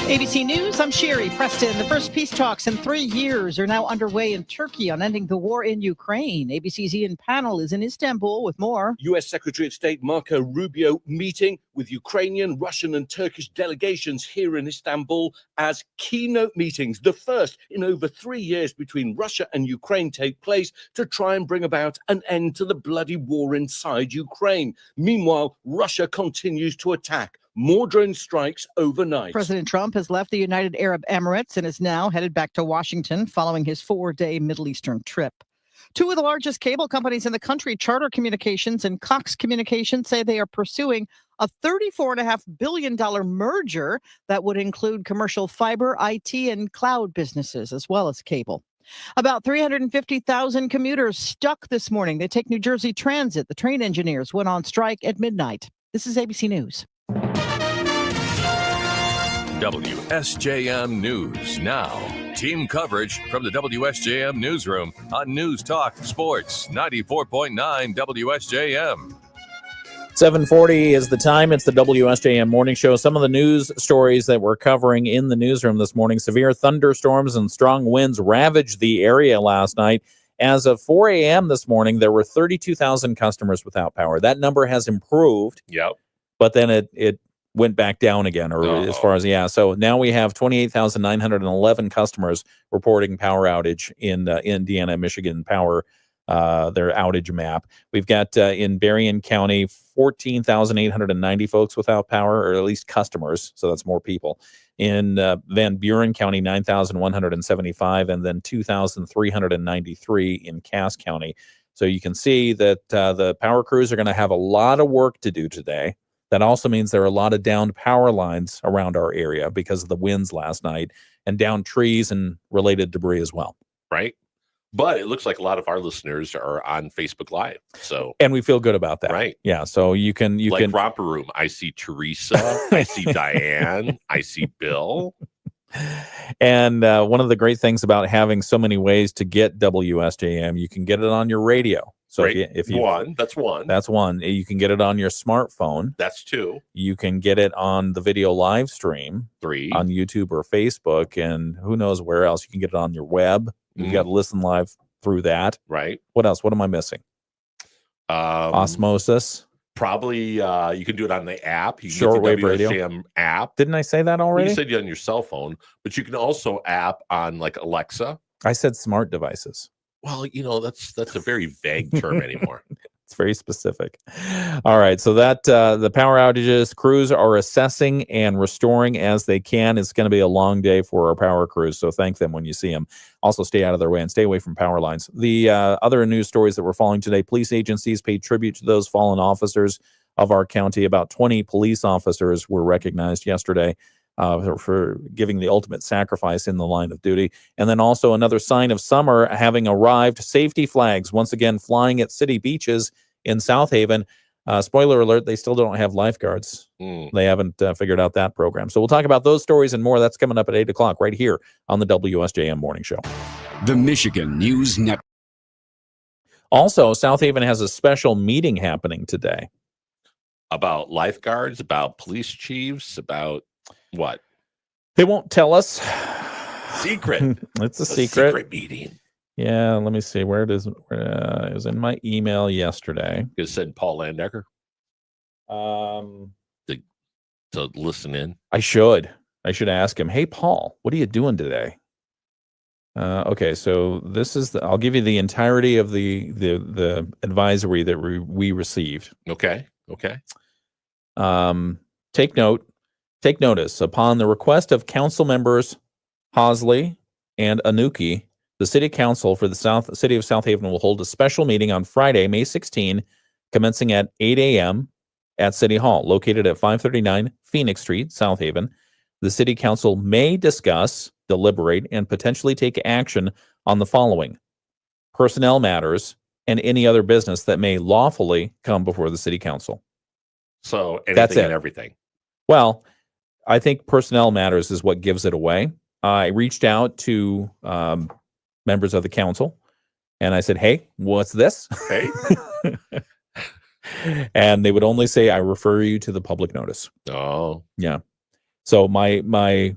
ABC News, I'm Sherry Preston. The first peace talks in 3 years are now underway in Turkey on ending the war in Ukraine. ABC's Ian Pannell is in Istanbul with more.
U.S. Secretary of State Marco Rubio meeting with Ukrainian, Russian and Turkish delegations here in Istanbul as keynote meetings, the first in over 3 years between Russia and Ukraine, take place to try and bring about an end to the bloody war inside Ukraine. Meanwhile, Russia continues to attack. More drone strikes overnight.
President Trump has left the United Arab Emirates and is now headed back to Washington following his 4-day Middle Eastern trip. Two of the largest cable companies in the country, Charter Communications and Cox Communications, say they are pursuing a $34.5 billion merger that would include commercial fiber, IT, and cloud businesses, as well as cable. About 350,000 commuters stuck this morning. They take New Jersey Transit. The train engineers went on strike at midnight. This is ABC News.
WSJM News Now. Team coverage from the WSJM Newsroom on News Talk Sports 94.9 WSJM.
7:40 is the time. It's the WSJM Morning Show. Some of the news stories that we're covering in the newsroom this morning. Severe thunderstorms and strong winds ravaged the area last night. As of 4 a.m. this morning, there were 32,000 customers without power. That number has improved.
Yep.
But then it went back down again, or as far as, so now we have 28,911 customers reporting power outage in Indiana, Michigan Power, their outage map. We've got in Berrien County, 14,890 folks without power, or at least customers, so that's more people. In Van Buren County, 9,175, and then 2,393 in Cass County. So you can see that the power crews are going to have a lot of work to do today. That also means there are a lot of downed power lines around our area because of the winds last night, and downed trees and related debris as well.
Right. But it looks like a lot of our listeners are on Facebook Live. And
we feel good about that.
Right.
Yeah. So you can
Romper Room. I see Teresa. I see Diane. I see Bill.
And one of the great things about having so many ways to get WSJM, you can get it on your radio. So
right.
if you
that's one.
That's one. You can get it on your smartphone.
That's two.
You can get it on the video live stream.
3.
On YouTube or Facebook, and who knows where else. You can get it on your web. You've got to listen live through that.
Right.
What else? What am I missing? Osmosis.
Probably you can do it on the app. You can
Shortwave
get the
radio
WSJM app.
Didn't I say that already?
You said you on your cell phone, but you can also app on like Alexa.
I said smart devices.
Well, that's a very vague term anymore.
It's very specific. All right. So that the power outages, crews are assessing and restoring as they can. It's going to be a long day for our power crews. So thank them when you see them. Also stay out of their way and stay away from power lines. The other news stories that we're following today, police agencies paid tribute to those fallen officers of our county. About 20 police officers were recognized yesterday for giving the ultimate sacrifice in the line of duty. And then also another sign of summer having arrived, safety flags once again flying at city beaches in South Haven. Spoiler alert, they still don't have lifeguards. They haven't figured out that program. So we'll talk about those stories and more. That's coming up at 8 o'clock right here on the WSJM Morning Show.
The Michigan News Network.
Also, South Haven has a special meeting happening today.
About lifeguards, about police chiefs, about what?
They won't tell us.
Secret.
It's a secret.
Secret meeting.
Yeah, let me see. Where it is. It was in my email yesterday.
It said Paul Landecker. To listen in.
I should ask him. Hey, Paul, what are you doing today? Okay, so this is I'll give you the entirety of the advisory that we received.
Okay.
Take notice. Upon the request of council members Hosley and Anuki, the City Council for the City of South Haven will hold a special meeting on Friday, May 16, commencing at 8 a.m. at City Hall, located at 539 Phoenix Street, South Haven. The City Council may discuss, deliberate, and potentially take action on the following: personnel matters and any other business that may lawfully come before the City Council.
So
That's
anything
it.
and everything.
Well, I think personnel matters is what gives it away. I reached out to members of the council and I said, hey, what's this?
Hey.
And they would only say, I refer you to the public notice.
Oh.
Yeah. So my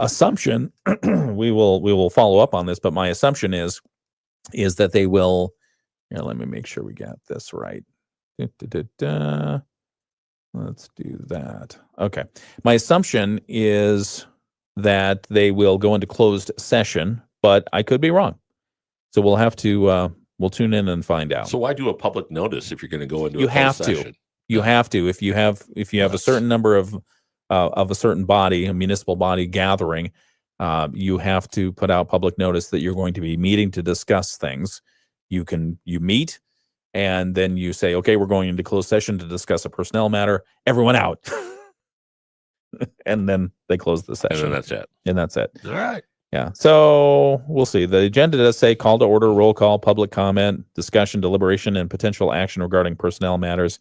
assumption, we will follow up on this, but my assumption is that they will. Here, let me make sure we got this right. Let's do that. Okay. My assumption is that they will go into closed session, but I could be wrong. So we'll have to we'll tune in and find out.
So why do a public notice if you're going to go into
You
a closed
have to.
session?
You have to if you have a certain number of a certain body, a municipal body gathering, you have to put out public notice that you're going to be meeting to discuss things. You meet, and then you say, okay, we're going into closed session to discuss a personnel matter. Everyone out. And then they close the session.
And then that's it.
And that's it.
All right.
Yeah. So we'll see. The agenda does say call to order, roll call, public comment, discussion, deliberation, and potential action regarding personnel matters,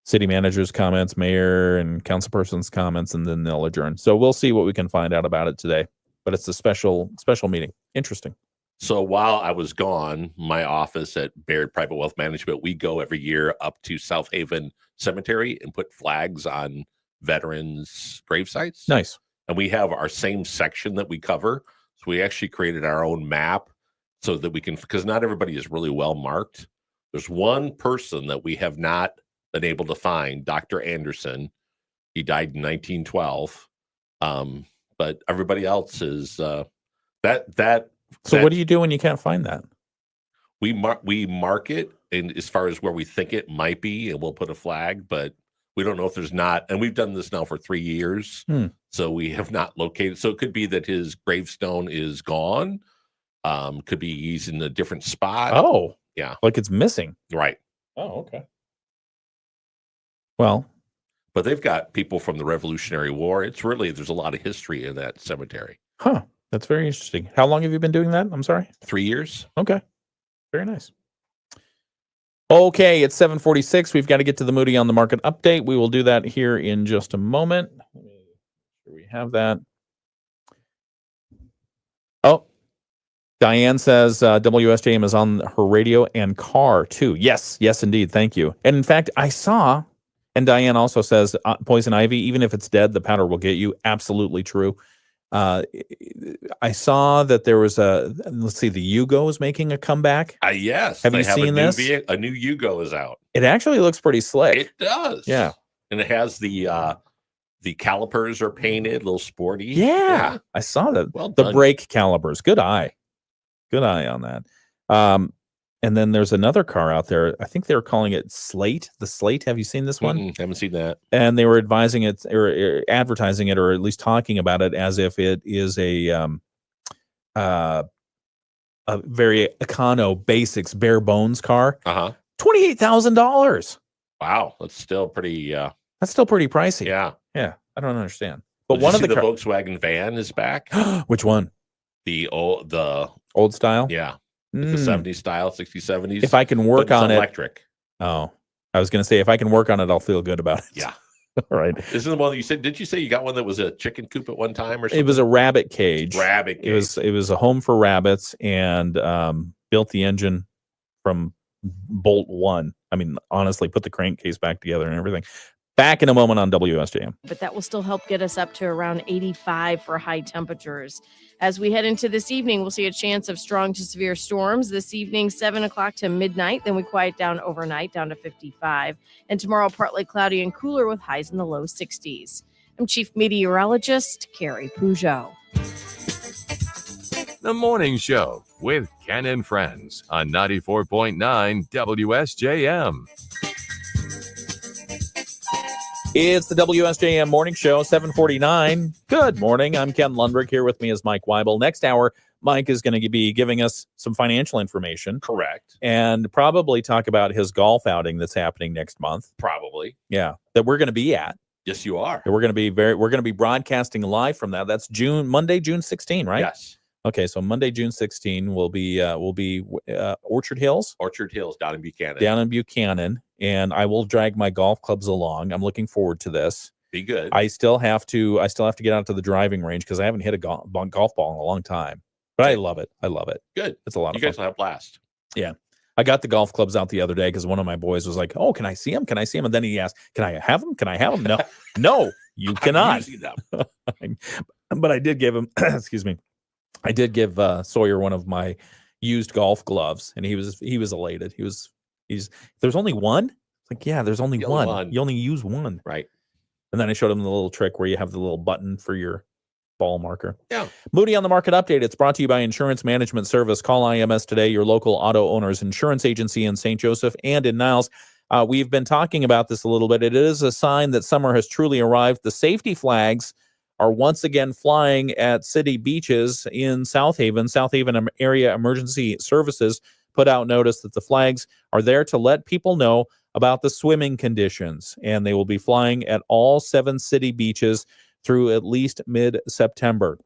city manager's comments, mayor and councilperson's comments, and then they'll adjourn. So we'll see what we can find out about it today. But it's a special meeting. Interesting.
So while I was gone, my office at Baird Private Wealth Management, we go every year up to South Haven Cemetery and put flags on veterans' grave sites.
Nice.
And we have our same section that we cover. So we actually created our own map so that we can, because not everybody is really well marked. There's one person that we have not been able to find, Dr. Anderson. He died in 1912. But everybody else is
So what do you do when you can't find that?
We mark it, and as far as where we think it might be, and we'll put a flag, but we don't know if there's not. And we've done this now for 3 years, so we have not located. So it could be that his gravestone is gone. Could be he's in a different spot.
Oh,
yeah,
like it's missing.
Right.
Oh, okay. Well,
but they've got people from the Revolutionary War. It's really, there's a lot of history in that cemetery.
Huh. That's very interesting. How long have you been doing that? I'm sorry.
3 years.
Okay. Very nice. Okay, it's 7:46. We've got to get to the Moody on the Market update. We will do that here in just a moment. Let me make sure we have that. Oh, Diane says WSJM is on her radio and car too. Yes, indeed. Thank you. And in fact, I saw, and Diane also says poison ivy, even if it's dead, the powder will get you. Absolutely true. I saw that there was let's see, the Yugo is making a comeback.
Yes.
Have you seen this?
A new Yugo is out.
It actually looks pretty slick.
It does.
Yeah.
And it has the calipers are painted, a little sporty.
Yeah. I saw that.
Well
the
done.
brake calipers. Good eye on that. And then there's another car out there. I think they were calling it Slate. The Slate. Have you seen this one?
Haven't seen that.
And they were advising it or advertising it, or at least talking about it as if it is a very econo basics bare bones car. $28,000.
Wow, that's still pretty.
That's still pretty pricey.
Yeah.
I don't understand. But
Did
one
you
of
see
the
Volkswagen van is back.
Which one?
The old
style.
Yeah. The 70s style, 60s, 70s.
If I can work
but it's
on
electric.
Oh, I was going to say, if I can work on it, I'll feel good about it.
Yeah.
All right.
This is the one that you said. Did you say you got one that was a chicken coop at one time or something?
It was a rabbit cage.
Rabbit cage.
It was a home for rabbits, and built the engine from bolt one. I mean, honestly, put the crankcase back together and everything. Back in a moment on WSJM.
But that will still help get us up to around 85 for high temperatures. As we head into this evening, we'll see a chance of strong to severe storms this evening, 7 o'clock to midnight. Then we quiet down overnight, down to 55. And tomorrow, partly cloudy and cooler with highs in the low 60s. I'm Chief Meteorologist Carrie Peugeot.
The Morning Show with Ken and Friends on 94.9 WSJM.
It's the WSJM Morning Show, 7:49. Good morning. I'm Ken Lundberg. Here with me is Mike Weibel. Next hour, Mike is going to be giving us some financial information.
Correct.
And probably talk about his golf outing that's happening next month.
Probably.
Yeah, that we're going to be at.
Yes, you are.
We're going to be broadcasting live from that. That's Monday, June 16, right?
Yes.
Okay, so Monday, June 16 will be Orchard Hills.
Orchard Hills down in Buchanan.
Down in Buchanan, and I will drag my golf clubs along. I'm looking forward to this.
Be good.
I still have to get out to the driving range because I haven't hit a golf ball in a long time. But I love it.
Good.
It's a lot of
fun. You guys
fun.
will have a blast.
Yeah. I got the golf clubs out the other day because one of my boys was like, "Oh, can I see them? Can I see them?" And then he asked, "Can I have them? Can I have them?" No, you cannot.
I'm using them.
But I did give him, excuse me, I did give Sawyer one of my used golf gloves, and he was elated. There's only one. It's like, yeah, there's only one. You only use one,
right?
And then I showed him the little trick where you have the little button for your ball marker.
Yeah.
Moody on the Market Update. It's brought to you by Insurance Management Service. Call IMS today, your local auto owners insurance agency in St. Joseph and in Niles. We've been talking about this a little bit. It is a sign that summer has truly arrived. The safety flags are once again flying at city beaches in South Haven. South Haven Area Emergency Services put out notice that the flags are there to let people know about the swimming conditions, and they will be flying at all 7 city beaches through at least mid-September.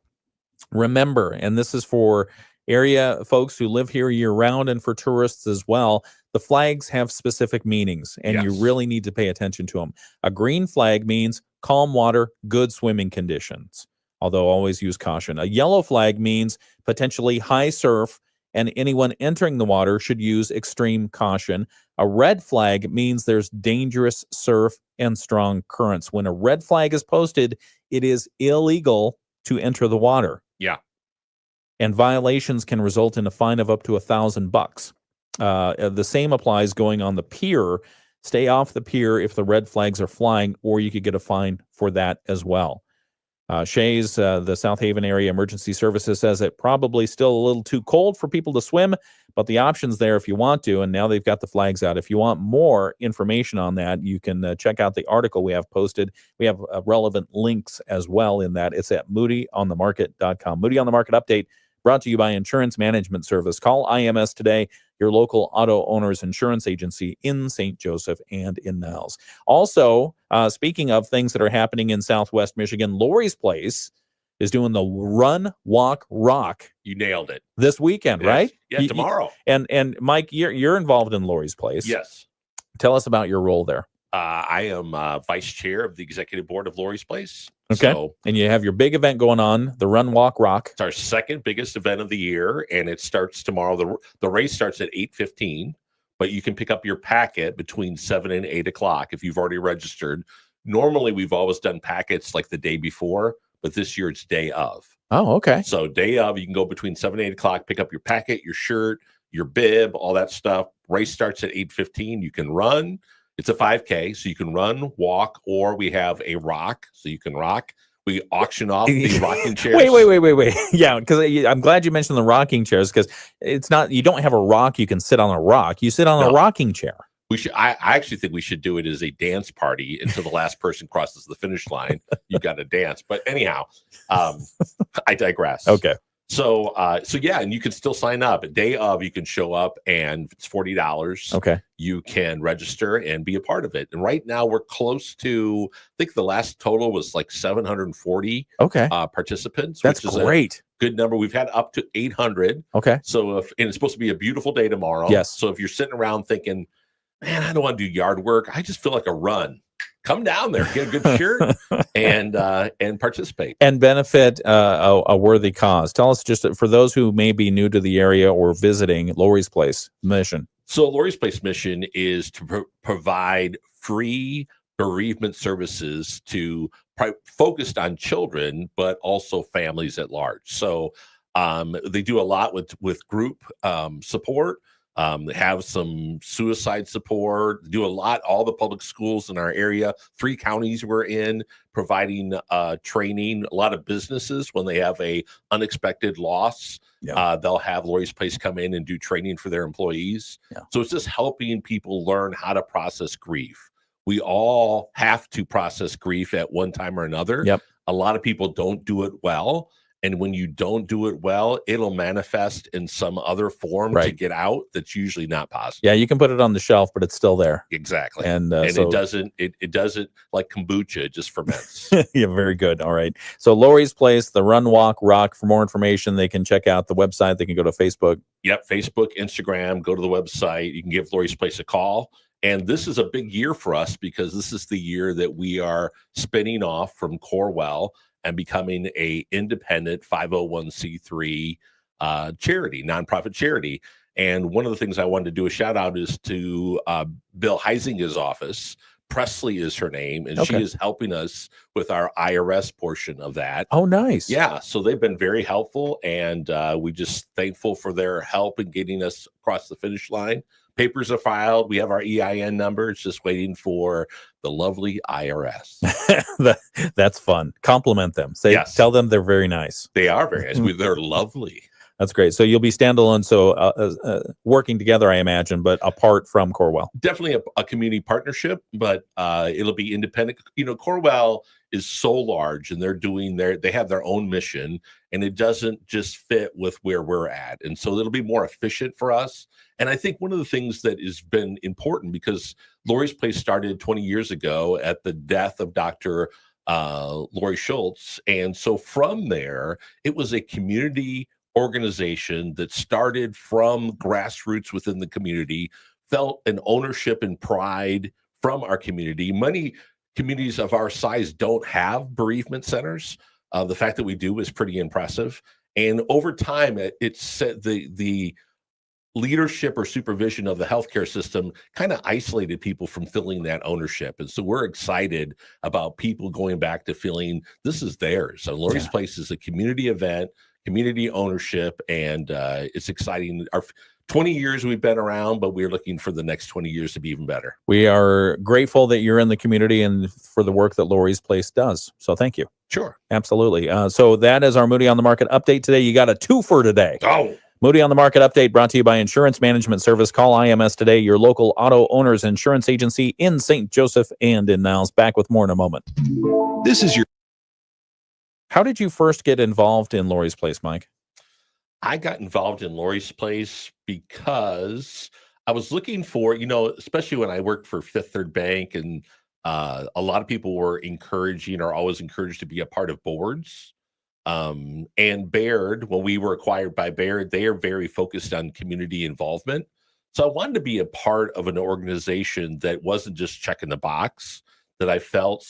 Remember, and this is for area folks who live here year-round and for tourists as well, the flags have specific meanings, and you really need to pay attention to them. A green flag means calm water, good swimming conditions, although always use caution. A yellow flag means potentially high surf, and anyone entering the water should use extreme caution. A red flag means there's dangerous surf and strong currents. When a red flag is posted, it is illegal to enter the water.
Yeah.
And violations can result in a fine of up to $1,000. The same applies going on the pier. Stay off the pier if the red flags are flying, or you could get a fine for that as well. Shays, the South Haven Area Emergency Services, says it probably still a little too cold for people to swim, but the option's there if you want to, and now they've got the flags out. If you want more information on that, you can check out the article we have posted. We have relevant links as well in that. It's at moodyonthemarket.com. Moody on the Market Update, brought to you by Insurance Management Service. Call IMS today, your local auto owners insurance agency in St. Joseph and in Niles. Also, speaking of things that are happening in Southwest Michigan, Lori's Place is doing the Run, Walk, Rock.
You nailed it.
This weekend,
Yes.
right?
Yeah, tomorrow.
And Mike, you're involved in Lori's Place.
Yes.
Tell us about your role there.
I am vice chair of the executive board of Lori's Place.
Okay.
So
And you have your big event going on, the Run, Walk, Rock.
it's our second biggest event of the year, and it starts tomorrow. The race starts at 8:15, but you can pick up your packet between 7 and 8 o'clock if you've already registered. Normally, we've always done packets like the day before, but this year it's day of.
Oh, okay.
So day of, you can go between 7 and 8 o'clock, pick up your packet, your shirt, your bib, all that stuff. Race starts at 8:15. You can run. It's a 5K, so you can run, walk, or we have a rock, so you can rock. We auction off the rocking chairs.
Wait. Yeah, because I'm glad you mentioned the rocking chairs, because it's not, you don't have a rock you can sit on a rock. You sit on a rocking chair.
We should. I actually think we should do it as a dance party until the last person crosses the finish line. You got to dance. But anyhow, I digress.
Okay.
So yeah, and you can still sign up. A day of, you can show up, and it's $40.
Okay.
You can register and be a part of it. And right now we're close to, I think the last total was like 740
Okay.
Participants.
That's
which is
great.
a good number. We've had up to 800.
Okay.
So and it's supposed to be a beautiful day tomorrow.
Yes.
So if you're sitting around thinking, man, I don't want to do yard work, I just feel like a run, come down there, get a good shirt, and participate.
And benefit a worthy cause. Tell us, just for those who may be new to the area or visiting, Lori's Place mission.
So Lori's Place mission is to provide free bereavement services to focused on children, but also families at large. So they do a lot with group support. They have some suicide support, do a lot, all the public schools in our area, 3 counties we're in, providing training, a lot of businesses when they have a unexpected loss.
Yeah.
They'll have Lori's Place come in and do training for their employees.
Yeah.
So it's just helping people learn how to process grief. We all have to process grief at one time or another.
Yep.
A lot of people don't do it well. And when you don't do it well, it'll manifest in some other form to
Right.
get out that's usually not positive.
Yeah, you can put it on the shelf, but it's still there.
Exactly.
And,
it doesn't like kombucha, it just ferments.
Yeah, very good. All right. So Lori's Place, the Run, Walk, Rock. For more information, they can check out the website. They can go to Facebook.
Yep. Facebook, Instagram, go to the website. You can give Lori's Place a call. And this is a big year for us because this is the year that we are spinning off from Corewell and becoming a independent 501c3 charity, nonprofit charity. And one of the things I wanted to do a shout out is to Bill Heisinger's office. Presley is her name, and she
Okay.
is helping us with our IRS portion of that.
Oh, nice.
Yeah, so they've been very helpful, and we just thankful for their help in getting us across the finish line. Papers are filed. We have our EIN number. It's just waiting for the lovely IRS.
That's fun. Compliment them. Tell them they're very nice.
They are very nice. They're lovely.
That's great. So you'll be standalone, so working together, I imagine, but apart from Corwell.
Definitely a community partnership, but it'll be independent. Corwell is so large, and they have their own mission, and it doesn't just fit with where we're at. And so it'll be more efficient for us. And I think one of the things that has been important, because Lori's Place started 20 years ago at the death of Dr. Lori Schultz. And so from there, it was a community organization that started from grassroots within the community, felt an ownership and pride from our community. Many communities of our size don't have bereavement centers. The fact that we do is pretty impressive. And over time, it's the leadership or supervision of the healthcare system kind of isolated people from feeling that ownership. And so we're excited about people going back to feeling this is theirs. So Lori's Place is a community event, community ownership, and it's exciting. Our 20 years we've been around, but we're looking for the next 20 years to be even better.
We are grateful that you're in the community and for the work that Lori's Place does. So thank you.
Sure.
Absolutely. So that is our Moody on the Market update today. You got a twofer today.
Oh.
Moody on the Market update brought to you by Insurance Management Service. Call IMS today, your local auto owners insurance agency in St. Joseph and in Niles. Back with more in a moment.
This is your.
How did you first get involved in Lori's Place, Mike?
I got involved in Lori's Place because I was looking for, especially when I worked for Fifth Third Bank, and a lot of people were always encouraged to be a part of boards. And Baird, when we were acquired by Baird, they are very focused on community involvement. So I wanted to be a part of an organization that wasn't just checking the box, that I felt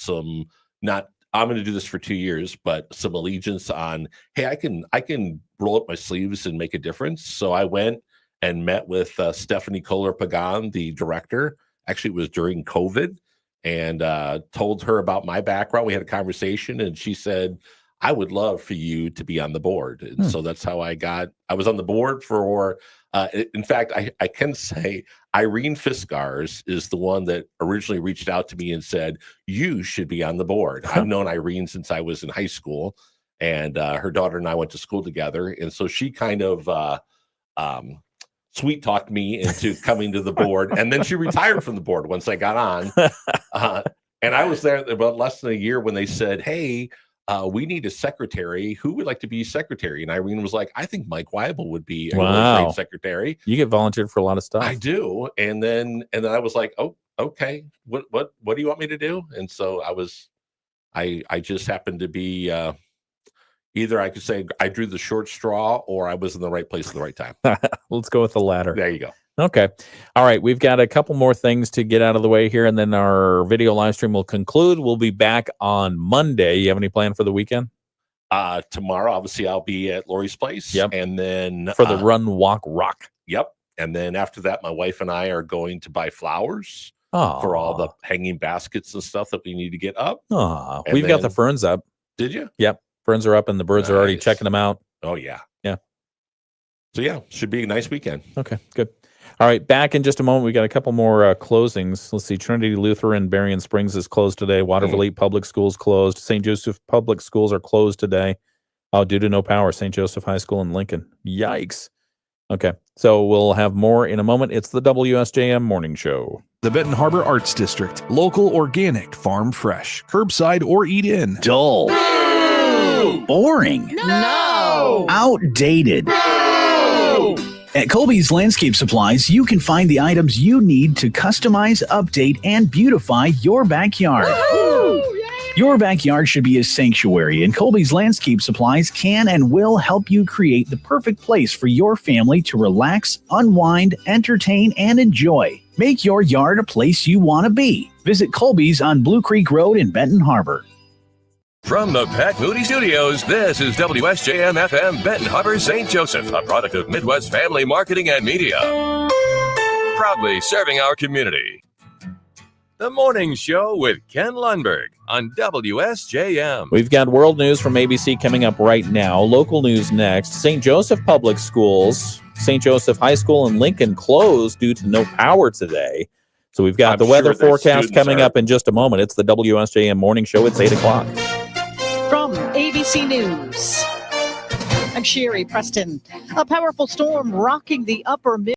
I'm going to do this for 2 years, but some allegiance on, hey, I can roll up my sleeves and make a difference. So I went and met with Stephanie Kohler-Pagan, the director. Actually, it was during COVID, and told her about my background. We had a conversation, and she said, I would love for you to be on the board. And so that's how I was on the board for, in fact, I can say Irene Fiskars is the one that originally reached out to me and said, you should be on the board. I've known Irene since I was in high school, and her daughter and I went to school together. And so she kind of sweet talked me into coming to the board. And then she retired from the board once I got on. And I was there about less than a year when they said, hey, we need a secretary. Who would like to be secretary? And Irene was like, I think Mike Weibel would be a really great secretary.
You get volunteered for a lot of stuff.
I do. And then I was like, oh, okay. What do you want me to do? And so I just happened to be either I could say I drew the short straw, or I was in the right place at the right time.
Let's go with the latter.
There you go.
Okay. All right. We've got a couple more things to get out of the way here, and then our video live stream will conclude. We'll be back on Monday. You have any plan for the weekend?
Tomorrow, obviously, I'll be at Lori's Place.
Yep.
And then
for the Run, Walk, Rock.
Yep. And then after that, my wife and I are going to buy flowers
Oh,
for all the hanging baskets and stuff that we need to get up.
Oh,
And
we've got the
then-
ferns up.
Did you?
Yep. Ferns are up, and the birds are already
Nice.
checking them out.
Oh, yeah.
Yeah.
So, yeah, should be a nice weekend.
Okay, good. All right, back in just a moment. We got a couple more closings. Let's see. Trinity Lutheran Berrien Springs is closed today. Waterville Elite Public Schools closed. St. Joseph Public Schools are closed today. Oh, due to no power. St. Joseph High School in Lincoln. Yikes. Okay, so we'll have more in a moment. It's the WSJM Morning Show.
The Benton Harbor Arts District. Local, organic, farm fresh, curbside or eat in.
Dull. Boring.
No.
Outdated. At Colby's Landscape Supplies, you can find the items you need to customize, update, and beautify your backyard. Your backyard should be a sanctuary, and Colby's Landscape Supplies can and will help you create the perfect place for your family to relax, unwind, entertain, and enjoy. Make your yard a place you want to be. Visit Colby's on Blue Creek Road in Benton Harbor.
From the Pat Moody Studios, this is WSJM-FM Benton Harbor, St. Joseph, a product of Midwest Family Marketing and Media. Proudly serving our community. The Morning Show with Ken Lundberg on WSJM.
We've got world news from ABC coming up right now. Local news next. St. Joseph Public Schools, St. Joseph High School in Lincoln closed due to no power today. So we've got
I'm
the weather
sure their
forecast
students
coming
are-
up in just a moment. It's the WSJM Morning Show. It's 8 o'clock.
From ABC News, I'm Sherry Preston. A powerful storm rocking the upper